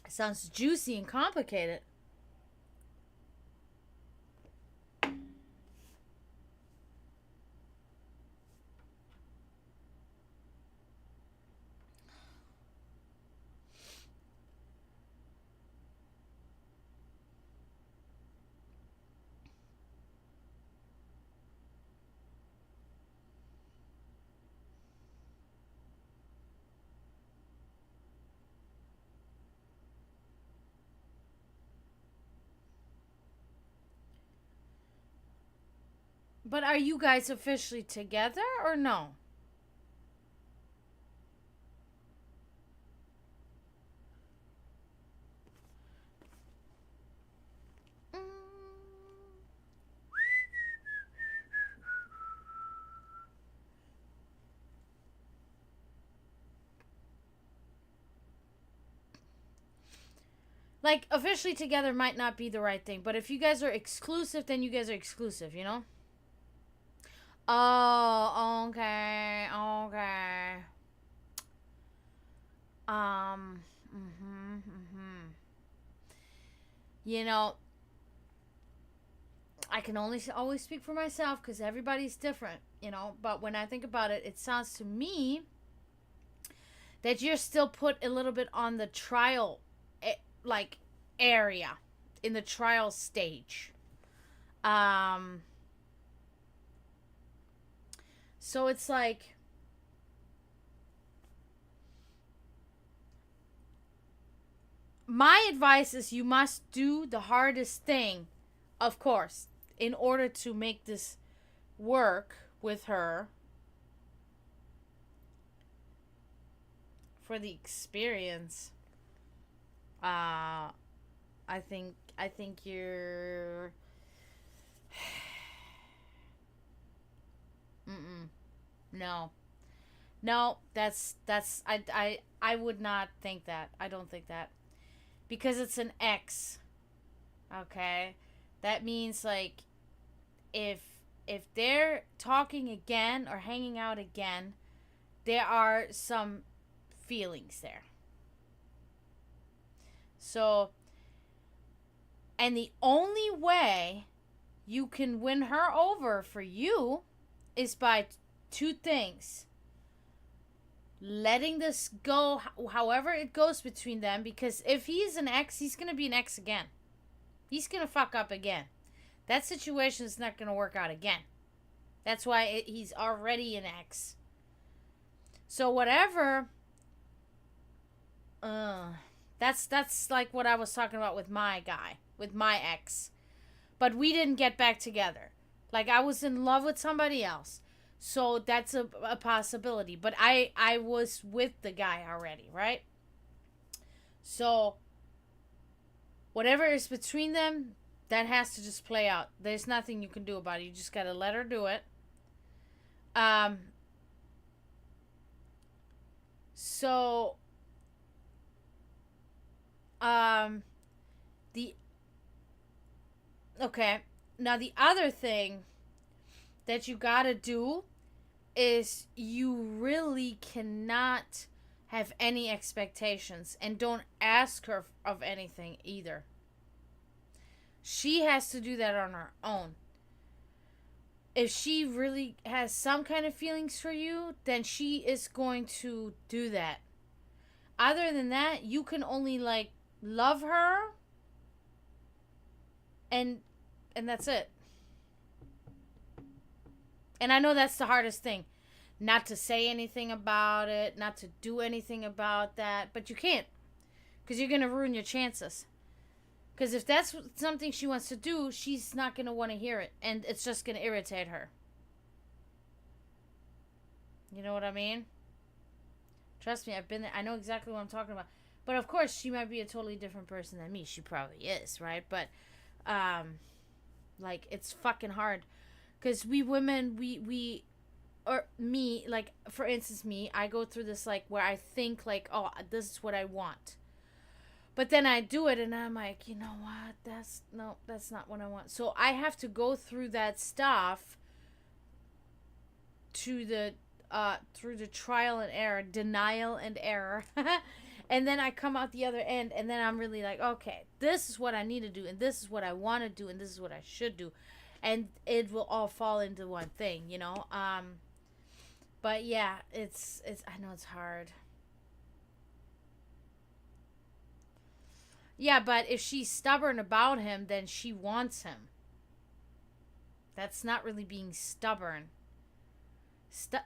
sounds juicy and complicated. But are you guys officially together or no? Mm. Like, officially together might not be the right thing, but if you guys are exclusive, then you guys are exclusive, you know? Oh, okay, okay. Mm-hmm. You know, I can only always speak for myself because everybody's different, you know? But when I think about it, it sounds to me that you're still put a little bit on the trial, like, area, in the trial stage. Um, so it's like, my advice is you must do the hardest thing, of course, in order to make this work with her for the experience. I think you're mm-mm. No. No, that's I would not think that. I don't think that. Because it's an ex. Okay? That means like if if they're talking again or hanging out again, there are some feelings there. So, and the only way you can win her over for you is by two things: letting this go however it goes between them, because if he's an ex, he's going to be an ex again. He's going to fuck up again. That situation is not going to work out again. That's why he's already an ex. So whatever, that's like what I was talking about with my guy, with my ex. But we didn't get back together. Like, I was in love with somebody else. So that's a possibility. But I was with the guy already, right? So whatever is between them, that has to just play out. There's nothing you can do about it. You just gotta let her do it. Um. So. The okay. Now the other thing that you gotta do is you really cannot have any expectations, and don't ask her of anything either. She has to do that on her own. If she really has some kind of feelings for you, then she is going to do that. Other than that, you can only like love her, and that's it. And I know that's the hardest thing. Not to say anything about it, not to do anything about that, but you can't, because you're going to ruin your chances. Because if that's something she wants to do, she's not going to want to hear it, and it's just going to irritate her. You know what I mean? Trust me, I've been there. I know exactly what I'm talking about. But of course, she might be a totally different person than me. She probably is, right? But, like, it's fucking hard. Because we women, or me, like, for instance, me, I go through this, like, where I think, like, oh, this is what I want. But then I do it, and I'm like, you know what? That's not what I want. So I have to go through that stuff to the through the trial and error, denial and error. And then I come out the other end, and then I'm really like, okay, this is what I need to do, and this is what I want to do, and this is what I should do. And it will all fall into one thing, you know? But yeah, it's I know it's hard. Yeah, but if she's stubborn about him, then she wants him. That's not really being stubborn.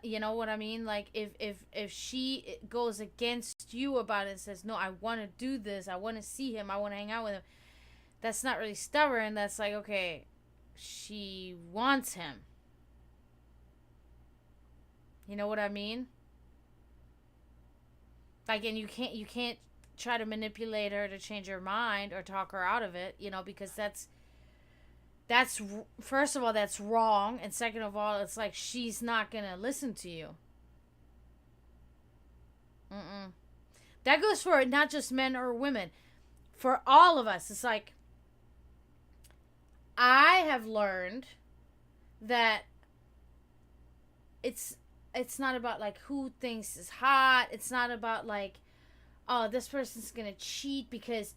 You know what I mean? Like, if she goes against you about it and says, no, I want to do this, I want to see him, I want to hang out with him, that's not really stubborn. That's like, okay, she wants him. You know what I mean? Like, and you can't try to manipulate her to change her mind or talk her out of it, because that's first of all, that's wrong, and second of all, it's like she's not gonna listen to you. Mm-mm. That goes for not just men or women, for all of us. It's like, I have learned that it's not about like who thinks is hot. It's not about like, oh, this person's gonna cheat because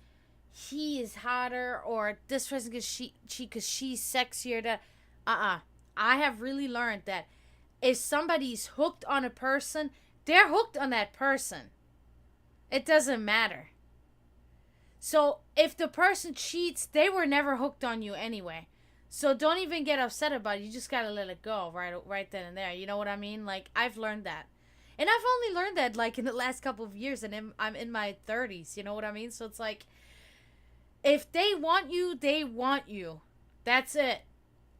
he is hotter, or this person can cheat because she's sexier. I have really learned that if somebody's hooked on a person, they're hooked on that person. It doesn't matter. So if the person cheats, they were never hooked on you anyway. So don't even get upset about it. You just gotta let it go right then and there. You know what I mean? Like, I've learned that. And I've only learned that like in the last couple of years, and I'm in my 30s. You know what I mean? So it's like, if they want you, they want you. That's it.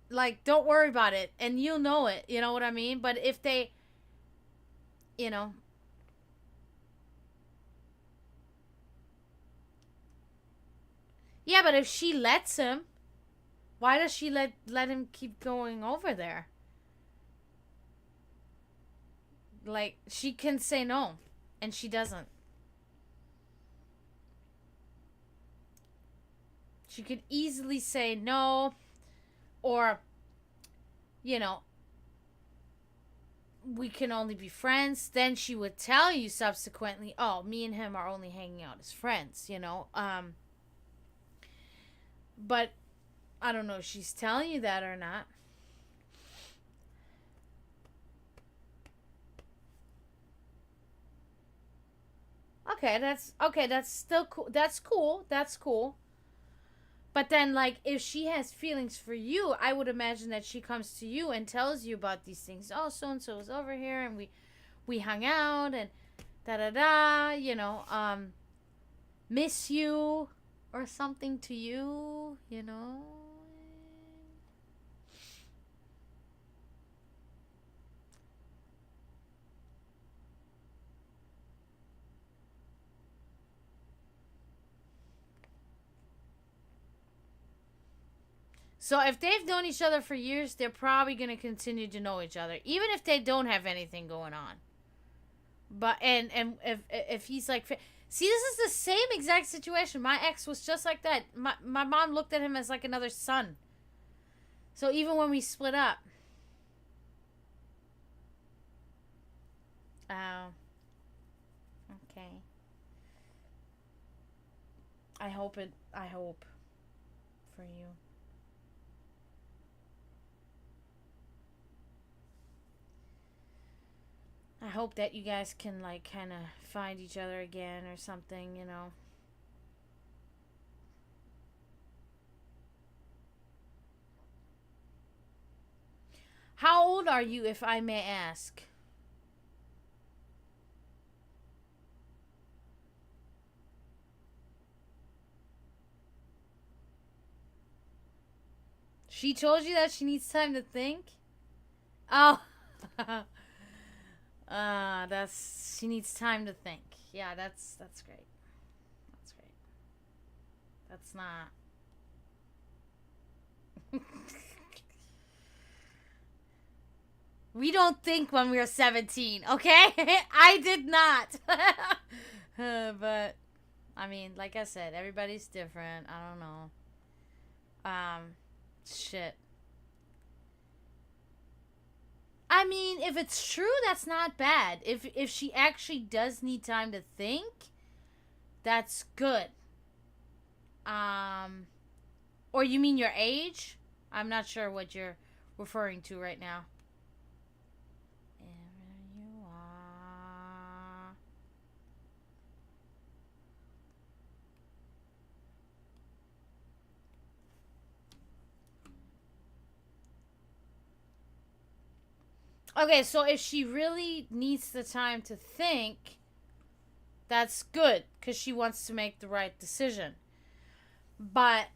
Like, don't worry about it. And you'll know it. You know what I mean? But if they, you know. Yeah, but if she lets him, why does she let him keep going over there? Like, she can say no, and she doesn't. She could easily say no, or, you know, we can only be friends. Then she would tell you subsequently, oh, me and him are only hanging out as friends, But I don't know if she's telling you that or not. That's still cool. That's cool. That's cool. But then, like, if she has feelings for you, I would imagine that she comes to you and tells you about these things. Oh, so and so was over here, and we hung out, and da da da. Miss you or something to you. So if they've known each other for years, they're probably going to continue to know each other, even if they don't have anything going on. But and if he's like, see, this is the same exact situation. My ex was just like that. My mom looked at him as like another son. So even when we split up. Oh. Okay. I hope for you. I hope that you guys can like kind of find each other again or something. How old are you, if I may ask? She told you that she needs time to think? Oh. That's she needs time to think. Yeah, that's great. That's great. That's not. We don't think when we are 17, okay? I did not. But I mean, like I said, everybody's different. I don't know. Shit. I mean, if it's true, that's not bad. If she actually does need time to think, that's good. Um, or you mean your age? I'm not sure what you're referring to right now. There you are. Okay, so if she really needs the time to think, that's good because she wants to make the right decision. But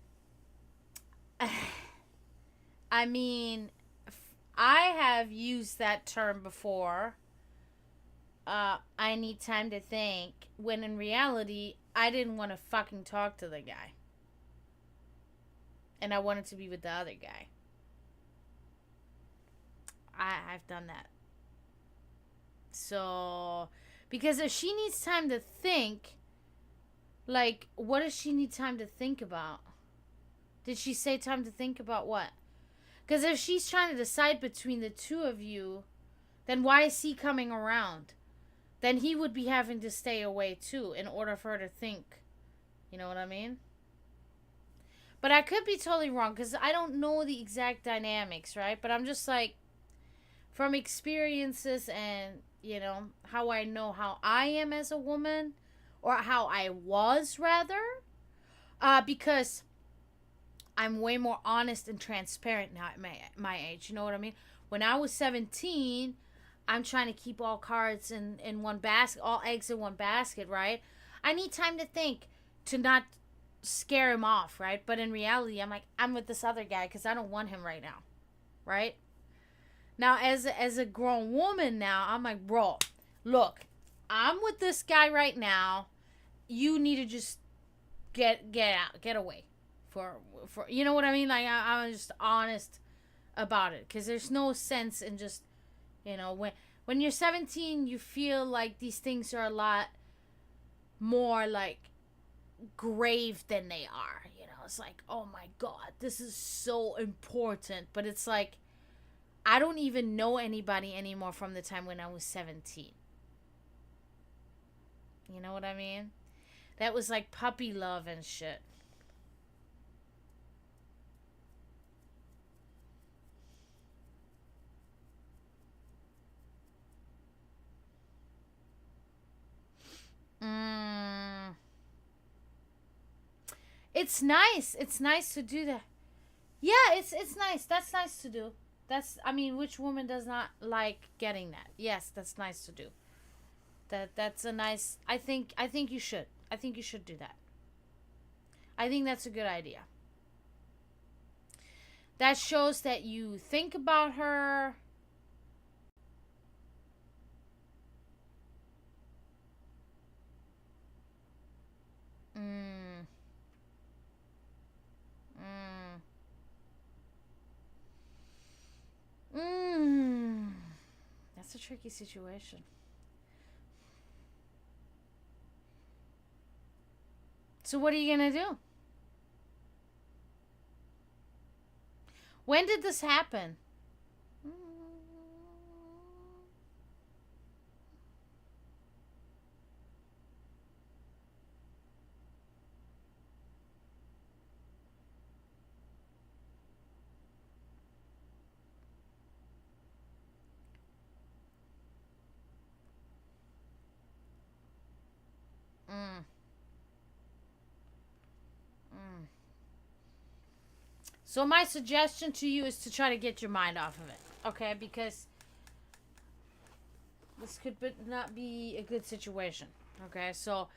I mean, I have used that term before. I need time to think. When in reality, I didn't want to fucking talk to the guy. And I wanted to be with the other guy. I've done that. So, because if she needs time to think, like, what does she need time to think about? Did she say time to think about what? Because if she's trying to decide between the two of you, then why is he coming around? Then he would be having to stay away too in order for her to think. You know what I mean? But I could be totally wrong because I don't know the exact dynamics, right? But I'm just like, from experiences and, you know, how I know how I am as a woman, or how I was rather, because I'm way more honest and transparent now at my age. You know what I mean? When I was 17, I'm trying to keep all cards in one basket, all eggs in one basket, right? I need time to think to not scare him off, right? But in reality, I'm like, I'm with this other guy because I don't want him right now, right? Now, as a grown woman now, I'm like, bro, look, I'm with this guy right now. You need to just get out, get away, for you know what I mean? Like I'm just honest about it because there's no sense in just, you know, when you're 17, you feel like these things are a lot more like grave than they are. You know, it's like, oh my god, this is so important, but it's like I don't even know anybody anymore from the time when I was 17. You know what I mean? That was like puppy love and shit. Mm. It's nice. It's nice to do that. Yeah, it's nice. That's nice to do. That's, I mean, which woman does not like getting that? Yes, that's nice to do. That's a nice. I think you should. I think you should do that. I think that's a good idea. That shows that you think about her. Mm, mm, mm. That's a tricky situation. So what are you gonna do? When did this happen? Mm, mm. So my suggestion to you is to try to get your mind off of it, okay? Because this could not be a good situation, okay? So,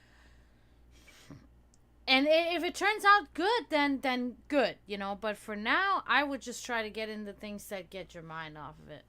and if it turns out good, then good, you know. But for now, I would just try to get into things that get your mind off of it.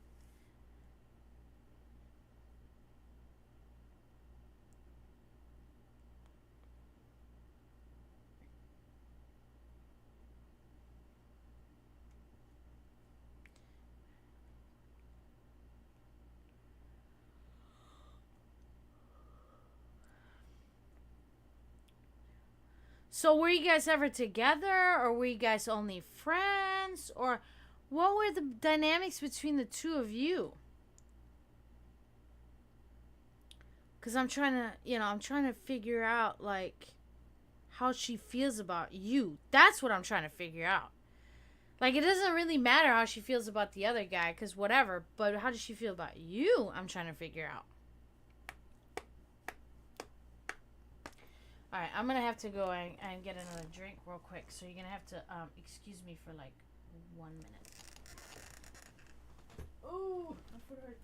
So were you guys ever together, or were you guys only friends, or what were the dynamics between the two of you? Because I'm trying to, you know, I'm trying to figure out, like, how she feels about you. That's what I'm trying to figure out. Like, it doesn't really matter how she feels about the other guy, because whatever, but how does she feel about you? I'm trying to figure out. Alright, I'm going to have to go and get another drink real quick, so you're going to have to excuse me for, like, 1 minute. Oh, my foot hurts.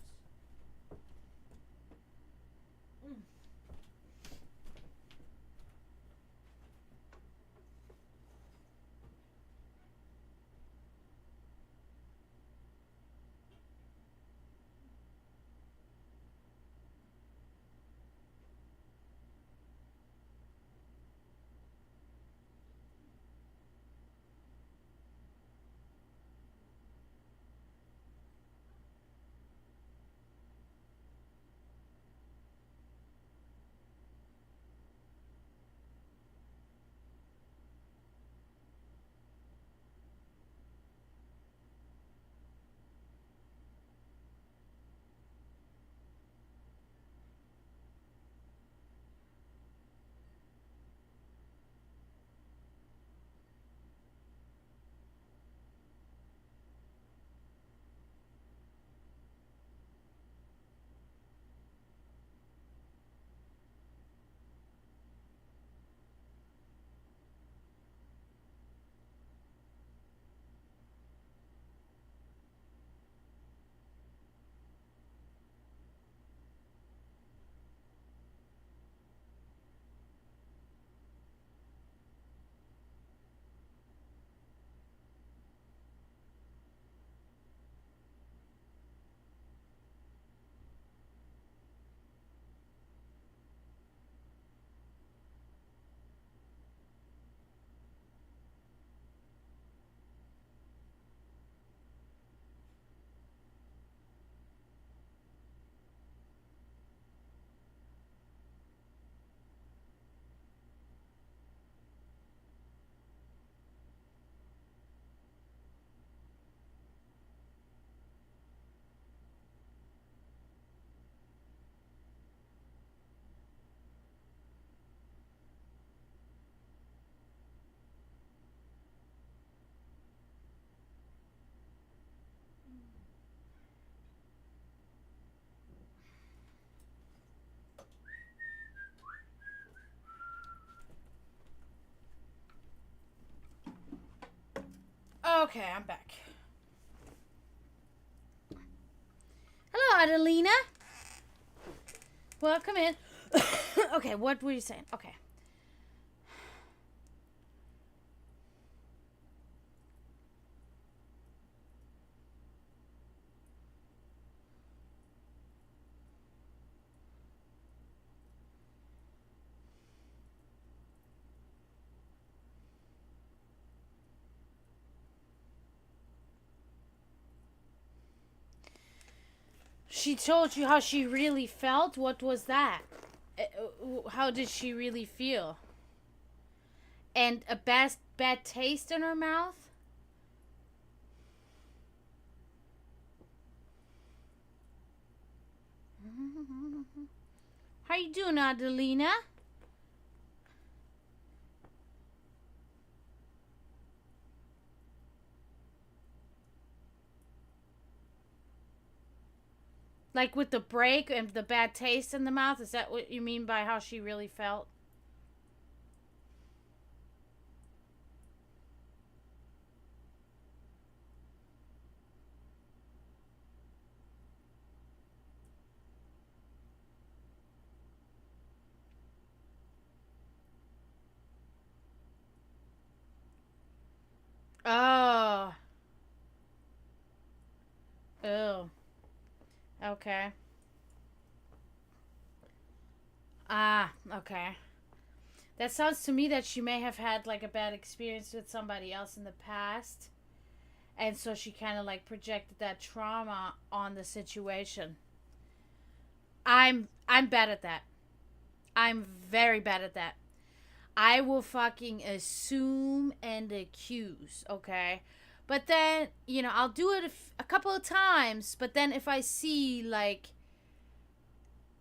Okay, I'm back. Hello, Adelina. Welcome in. Okay, what were you saying? Okay. She told you how she really felt? What was that? How did she really feel? And a bad taste in her mouth? How you doing, Adelina? Like with the break and the bad taste in the mouth? Is that what you mean by how she really felt? Oh. Oh. Okay. Ah, okay. That sounds to me that she may have had like a bad experience with somebody else in the past. And so she kind of like projected that trauma on the situation. I'm bad at that. I'm very bad at that. I will fucking assume and accuse, okay? But then, I'll do it a couple of times, but then if I see like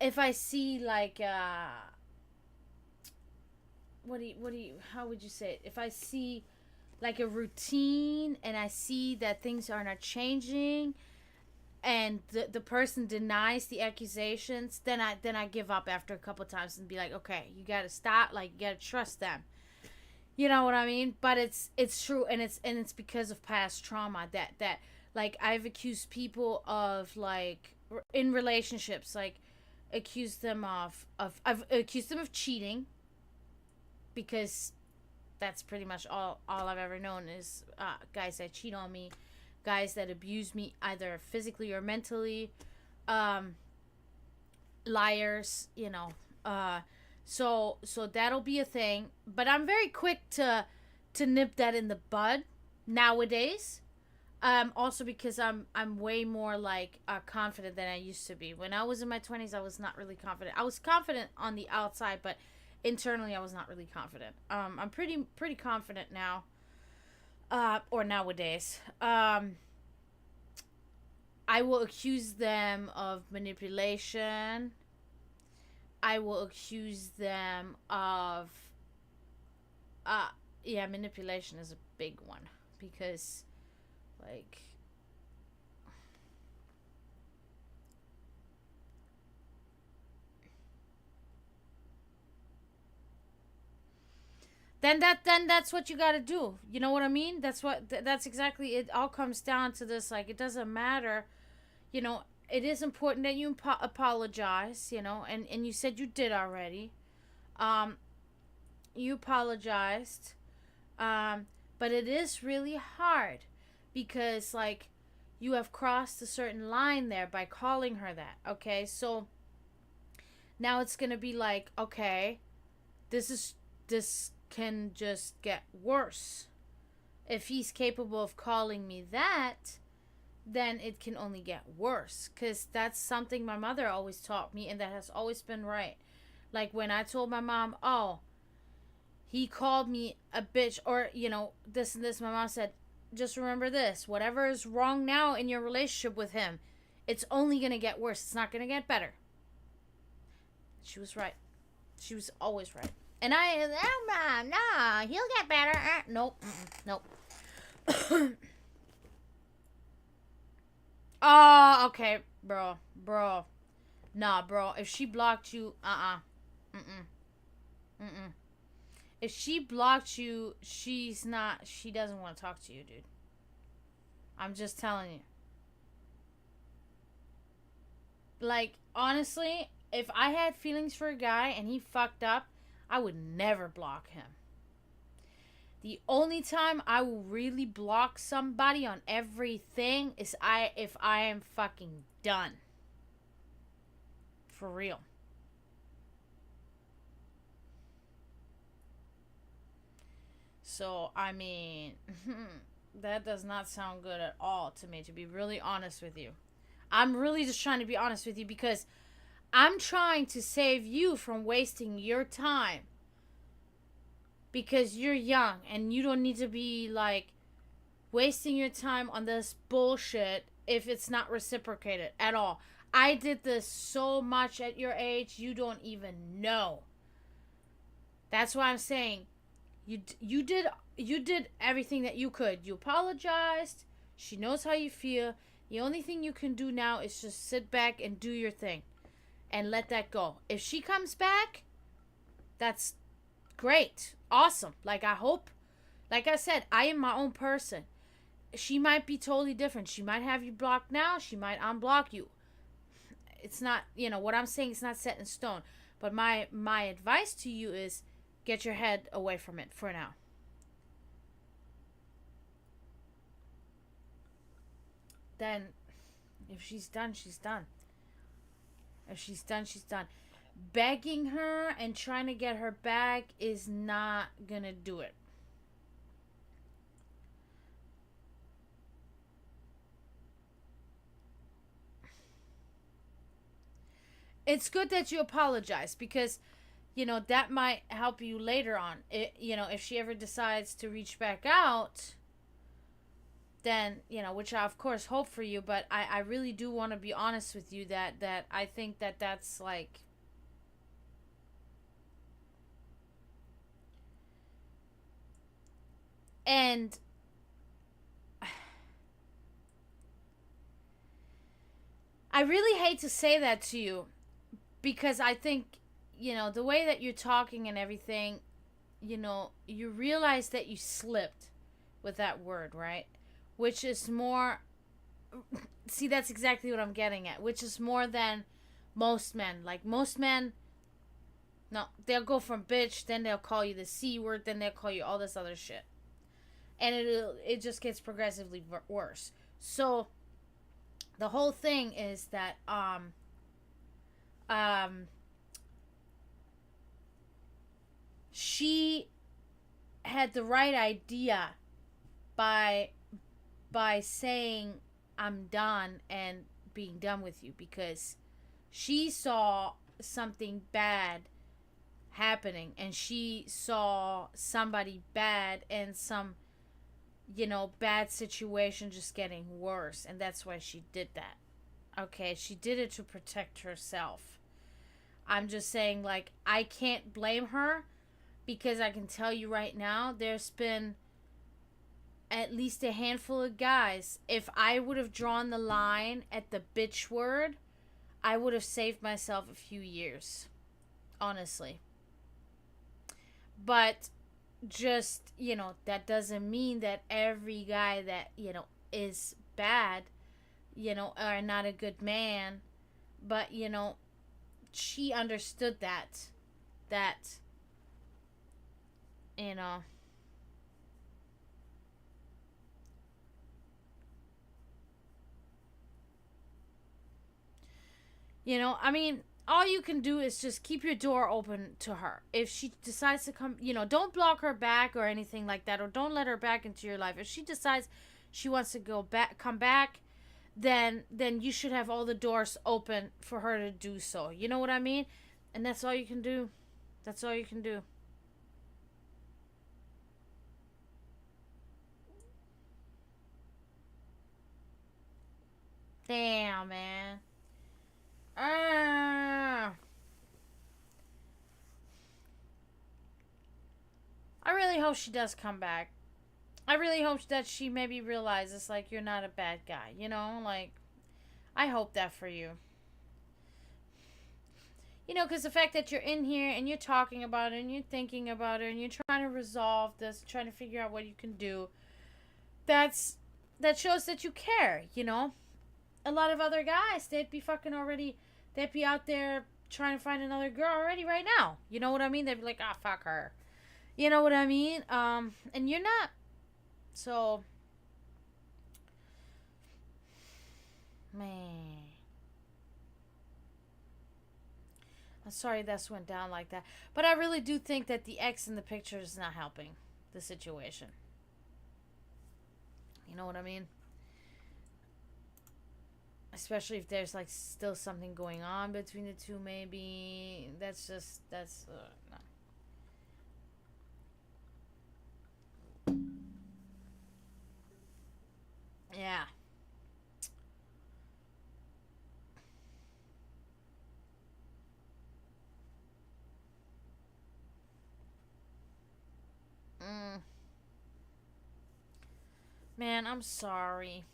how would you say it? If I see like a routine and I see that things are not changing and the person denies the accusations, then I give up after a couple of times and be like, okay, you gotta stop, like you gotta trust them. You know what I mean? But it's true, and it's because of past trauma that like I've accused people of like in relationships, like accused them of I've accused them of cheating because that's pretty much all I've ever known is guys that cheat on me, guys that abuse me either physically or mentally, um, liars, so that'll be a thing. But I'm very quick to nip that in the bud nowadays. Also because I'm way more like confident than I used to be. When I was in my 20s, I was not really confident. I was confident on the outside, but internally I was not really confident. I'm pretty confident now. Or nowadays. I will accuse them of manipulation. I will accuse them of yeah, manipulation is a big one because like then that's what you got to do. You know what I mean? That's exactly it. All comes down to this. Like it doesn't matter, you know. It is important that you apologize, and you said you did already. Um, you apologized, but it is really hard because like you have crossed a certain line there by calling her that. Okay, so now it's gonna be like, okay, this can just get worse. If he's capable of calling me that, then it can only get worse. Because that's something my mother always taught me, and that has always been right. Like when I told my mom, oh, he called me a bitch, or, this and this, my mom said, just remember this: whatever is wrong now in your relationship with him, it's only going to get worse. It's not going to get better. She was right. She was always right. And no, he'll get better. Nope. Nope. Oh, okay, bro. Nah, bro. If she blocked you, mm-mm. Mm-mm. If she blocked you, she doesn't want to talk to you, dude. I'm just telling you. Like, honestly, if I had feelings for a guy and he fucked up, I would never block him. The only time I will really block somebody on everything is if I am fucking done. For real. So, I mean, that does not sound good at all to me, to be really honest with you. I'm really just trying to be honest with you because I'm trying to save you from wasting your time. Because you're young and you don't need to be like wasting your time on this bullshit if it's not reciprocated at all. I did this so much at your age, you don't even know. That's why I'm saying you did everything that you could. You apologized. She knows how you feel. The only thing you can do now is just sit back and do your thing and let that go. If she comes back, that's great. Awesome. Like, I hope, like I said, I am my own person. She might be totally different. She might have you blocked now. She might unblock you. It's not, what I'm saying is not set in stone. But my advice to you is get your head away from it for now. Then, if she's done, she's done. If she's done, she's done. Begging her and trying to get her back is not gonna do it. It's good that you apologize because, that might help you later on. If she ever decides to reach back out, then, which I of course hope for you, but I really do want to be honest with you that I think that's like, and I really hate to say that to you because I think, the way that you're talking and everything, you realize that you slipped with that word, right? Which is more, see, that's exactly what I'm getting at, which is more than most men. Like, most men, no, they'll go from bitch, then they'll call you the C word, then they'll call you all this other shit. And it just gets progressively worse. So, the whole thing is that, she had the right idea by saying I'm done and being done with you because she saw something bad happening and she saw somebody bad and some bad situation just getting worse, and that's why she did that. Okay, she did it to protect herself. I'm just saying, like, I can't blame her because I can tell you right now there's been at least a handful of guys. If I would have drawn the line at the bitch word, I would have saved myself a few years. Honestly. But just, that doesn't mean that every guy that, is bad, or not a good man. But, she understood that, I mean, all you can do is just keep your door open to her. If she decides to come, don't block her back or anything like that, or don't let her back into your life. If she decides she wants to come back, then you should have all the doors open for her to do so. You know what I mean? And that's all you can do. That's all you can do. Damn, man. I really hope she does come back. I really hope that she maybe realizes, like, you're not a bad guy, like, I hope that for you. Because the fact that you're in here and you're talking about it and you're thinking about it and you're trying to resolve this, trying to figure out what you can do, that's that shows that you care, you know? A lot of other guys, they'd be fucking already, they'd be out there trying to find another girl already right now. You know what I mean? They'd be like, ah, fuck her. You know what I mean? And you're not. So, man. I'm sorry this went down like that. But I really do think that the X in the picture is not helping the situation. You know what I mean? Especially if there's like still something going on between the two, maybe. That's no. Yeah. Mm. Man, I'm sorry.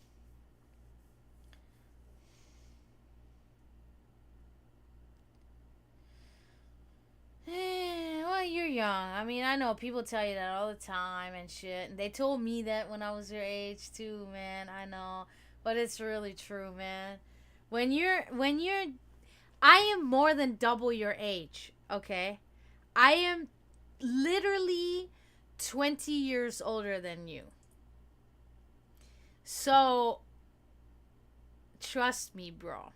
Well, you're young. I mean, I know people tell you that all the time and shit. And they told me that when I was your age too, man. I know. But it's really true, man. When you're I am more than double your age, okay? I am literally 20 years older than you. So, trust me, bro.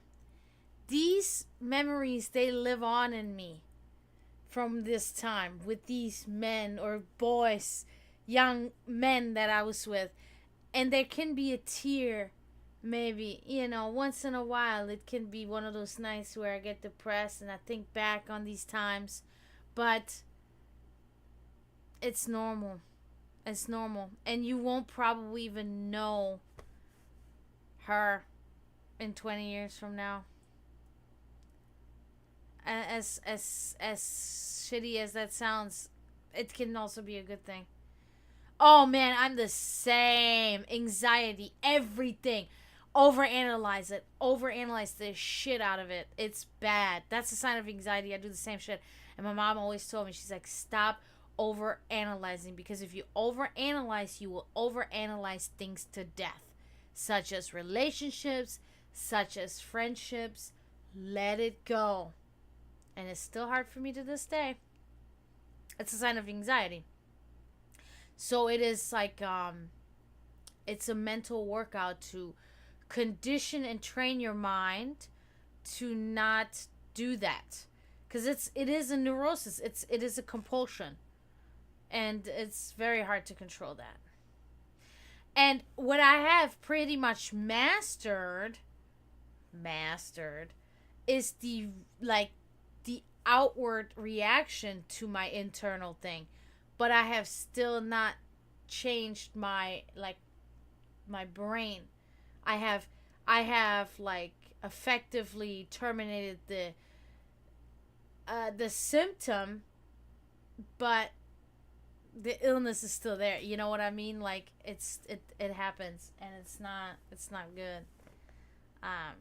These memories, they live on in me from this time with these men or boys, young men that I was with. And there can be a tear, maybe, once in a while. It can be one of those nights where I get depressed and I think back on these times. But it's normal. It's normal. And you won't probably even know her in 20 years from now. As shitty as that sounds, it can also be a good thing. Oh man, I'm the same. Anxiety, everything. Overanalyze it. Overanalyze the shit out of it. It's bad. That's a sign of anxiety. I do the same shit. And my mom always told me, she's like, stop overanalyzing, because if you overanalyze, you will overanalyze things to death, such as relationships, such as friendships. Let it go. And it's still hard for me to this day. It's a sign of anxiety. So it is like it's a mental workout to condition and train your mind to not do that, because it is a neurosis. It is a compulsion, and it's very hard to control that. And what I have pretty much mastered is the outward reaction to my internal thing. But I have still not changed my brain. I have like effectively terminated the symptom, but the illness is still there. You know what I mean? Like it happens, and it's not good. Um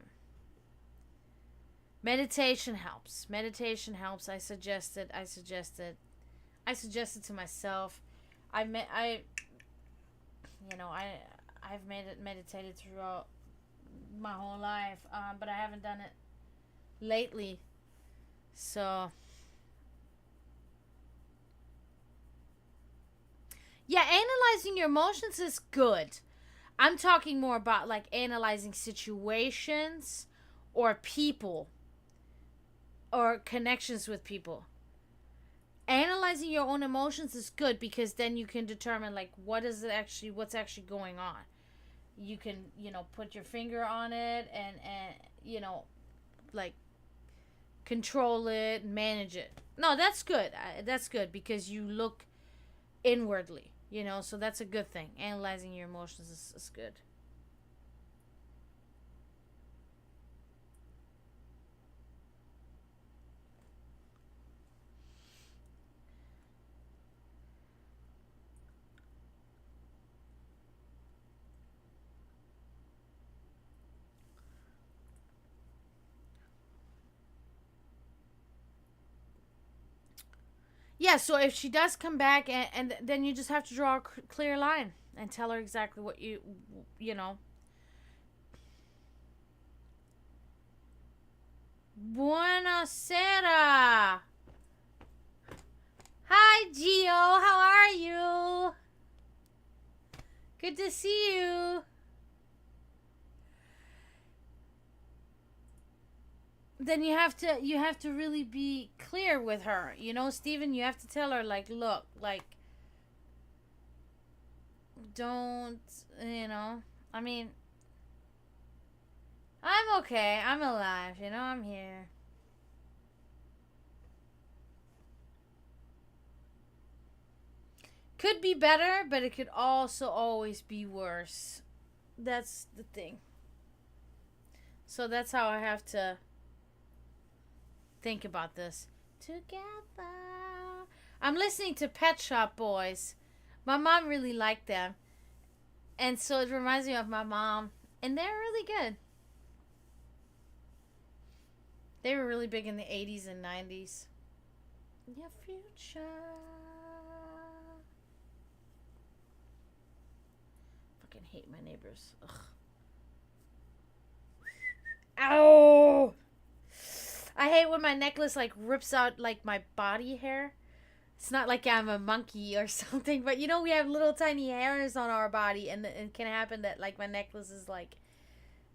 Meditation helps. Meditation helps. I suggested to myself. I've meditated throughout my whole life, but I haven't done it lately. So yeah, analyzing your emotions is good. I'm talking more about like analyzing situations or people or connections with people. Analyzing your own emotions is good, because then you can determine like what's actually going on. You can, put your finger on it and like control it, manage it. No, that's good. That's good, because you look inwardly, so that's a good thing. Analyzing your emotions is good. Yeah, so if she does come back, and then you just have to draw a clear line. and tell her exactly what you know. Buonasera. Hi, Gio. How are you? Good to see you. Then you have to really be clear with her. You know, Steven, you have to tell her, like, look, like, don't, you know, I mean, I'm okay. I'm alive. You know, I'm here. Could be better, but it could also always be worse. That's the thing. So that's how I have to think about this. Together. I'm listening to Pet Shop Boys. My mom really liked them. And so it reminds me of my mom. And they're really good. They were really big in the 80s and 90s. Your future. Fucking hate my neighbors. Ugh. Ow! I hate when my necklace like rips out like my body hair. It's not like I'm a monkey or something, but you know we have little tiny hairs on our body, and it can happen that like my necklace is like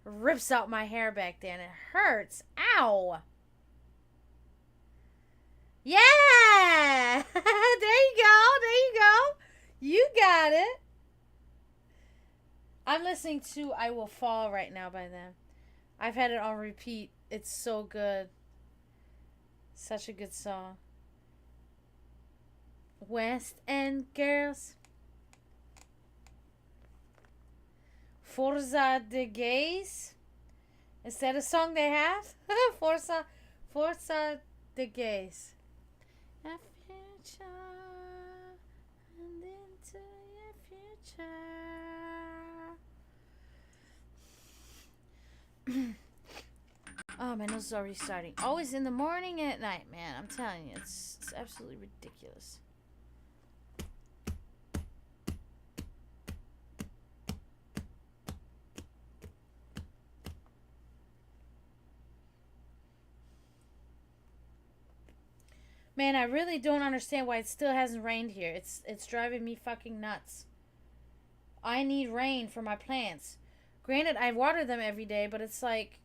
rips out my hair back there, and it hurts. Ow! Yeah! There you go. There you go. You got it. I'm listening to I Will Fall right now by them. I've had it on repeat. It's so good. Such a good song. West End Girls. Forza de Gays. Is that a song they have? Forza de Gays. A future and into your future. Oh, my nose is already starting. Always in the morning and at night, man. I'm telling you, it's absolutely ridiculous. Man, I really don't understand why it still hasn't rained here. It's driving me fucking nuts. I need rain for my plants. Granted, I water them every day, but it's like,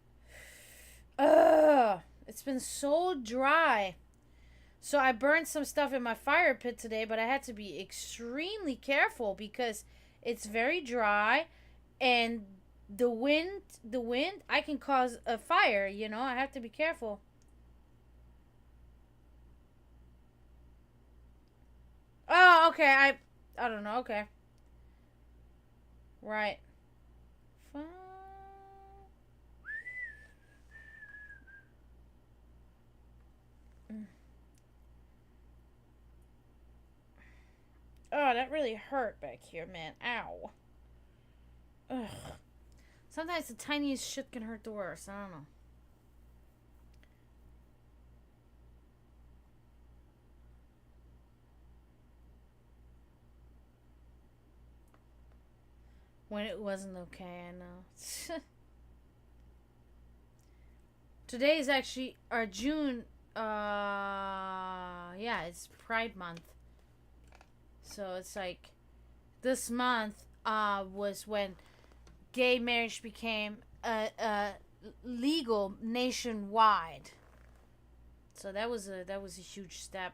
ugh, it's been so dry. So I burned some stuff in my fire pit today, but I had to be extremely careful because it's very dry, and the wind, I can cause a fire. You know, I have to be careful. Oh, okay. I don't know. Okay. Right. Fine. Oh, that really hurt back here, man. Ow. Ugh. Sometimes the tiniest shit can hurt the worst. I don't know. When it wasn't okay, I know. Today is actually our June. Yeah, it's Pride Month. So it's like this month was when gay marriage became legal nationwide. So that was a huge step.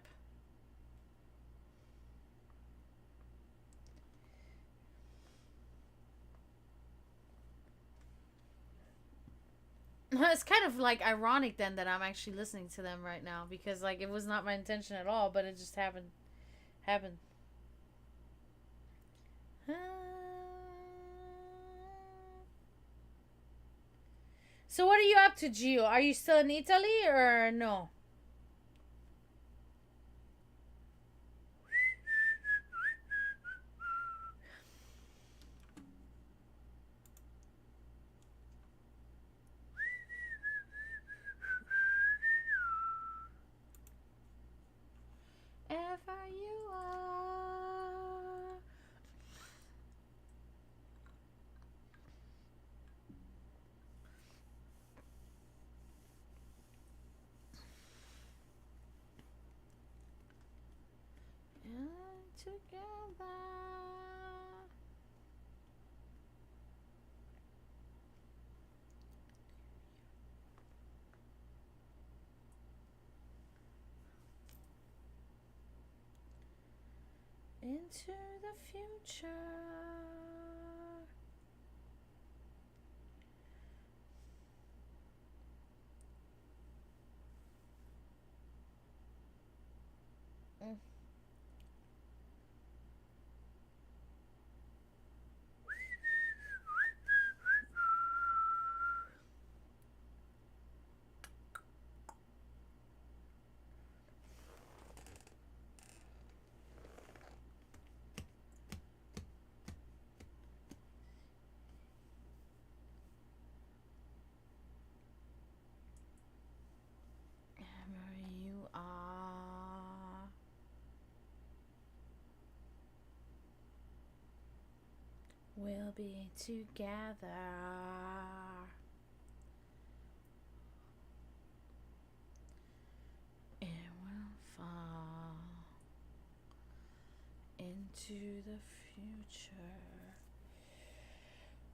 It's kind of like ironic then that I'm actually listening to them right now, because like it was not my intention at all, but it just happened. So what are you up to, Gio? Are you still in Italy or no? Ever you are. into the future. Wherever you are, we'll be together. It will fall into the future.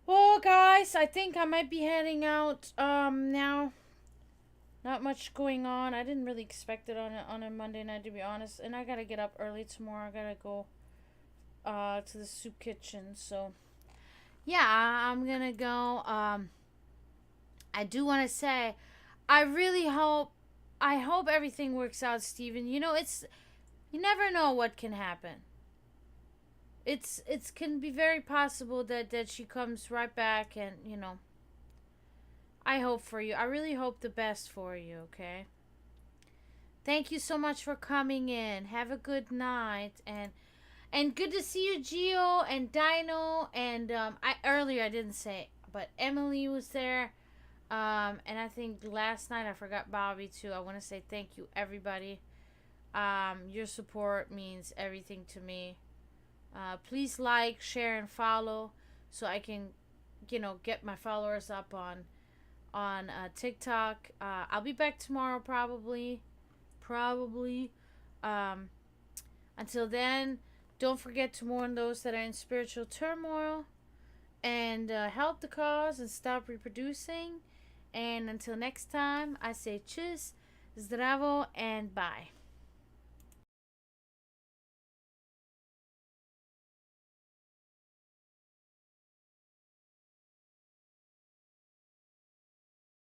Well, guys, I think I might be heading out now. Not much going on. I didn't really expect it on a Monday night, to be honest. And I gotta get up early tomorrow. I gotta go to the soup kitchen. So yeah, I'm gonna go. I do want to say, I really hope everything works out, Steven. You know, you never know what can happen. It's can be very possible that she comes right back, and you know, I hope for you. I really hope the best for you, okay? Thank you so much for coming in. Have a good night, and good to see you, Gio and Dino, and I didn't say, but Emily was there. And I think last night I forgot Bobby too. I want to say thank you, everybody. Your support means everything to me. Please like, share, and follow so I can, get my followers up on TikTok. I'll be back tomorrow probably. Until then, don't forget to mourn those that are in spiritual turmoil and help the cause and stop reproducing. And until next time, I say tschüss, zdravo, and bye.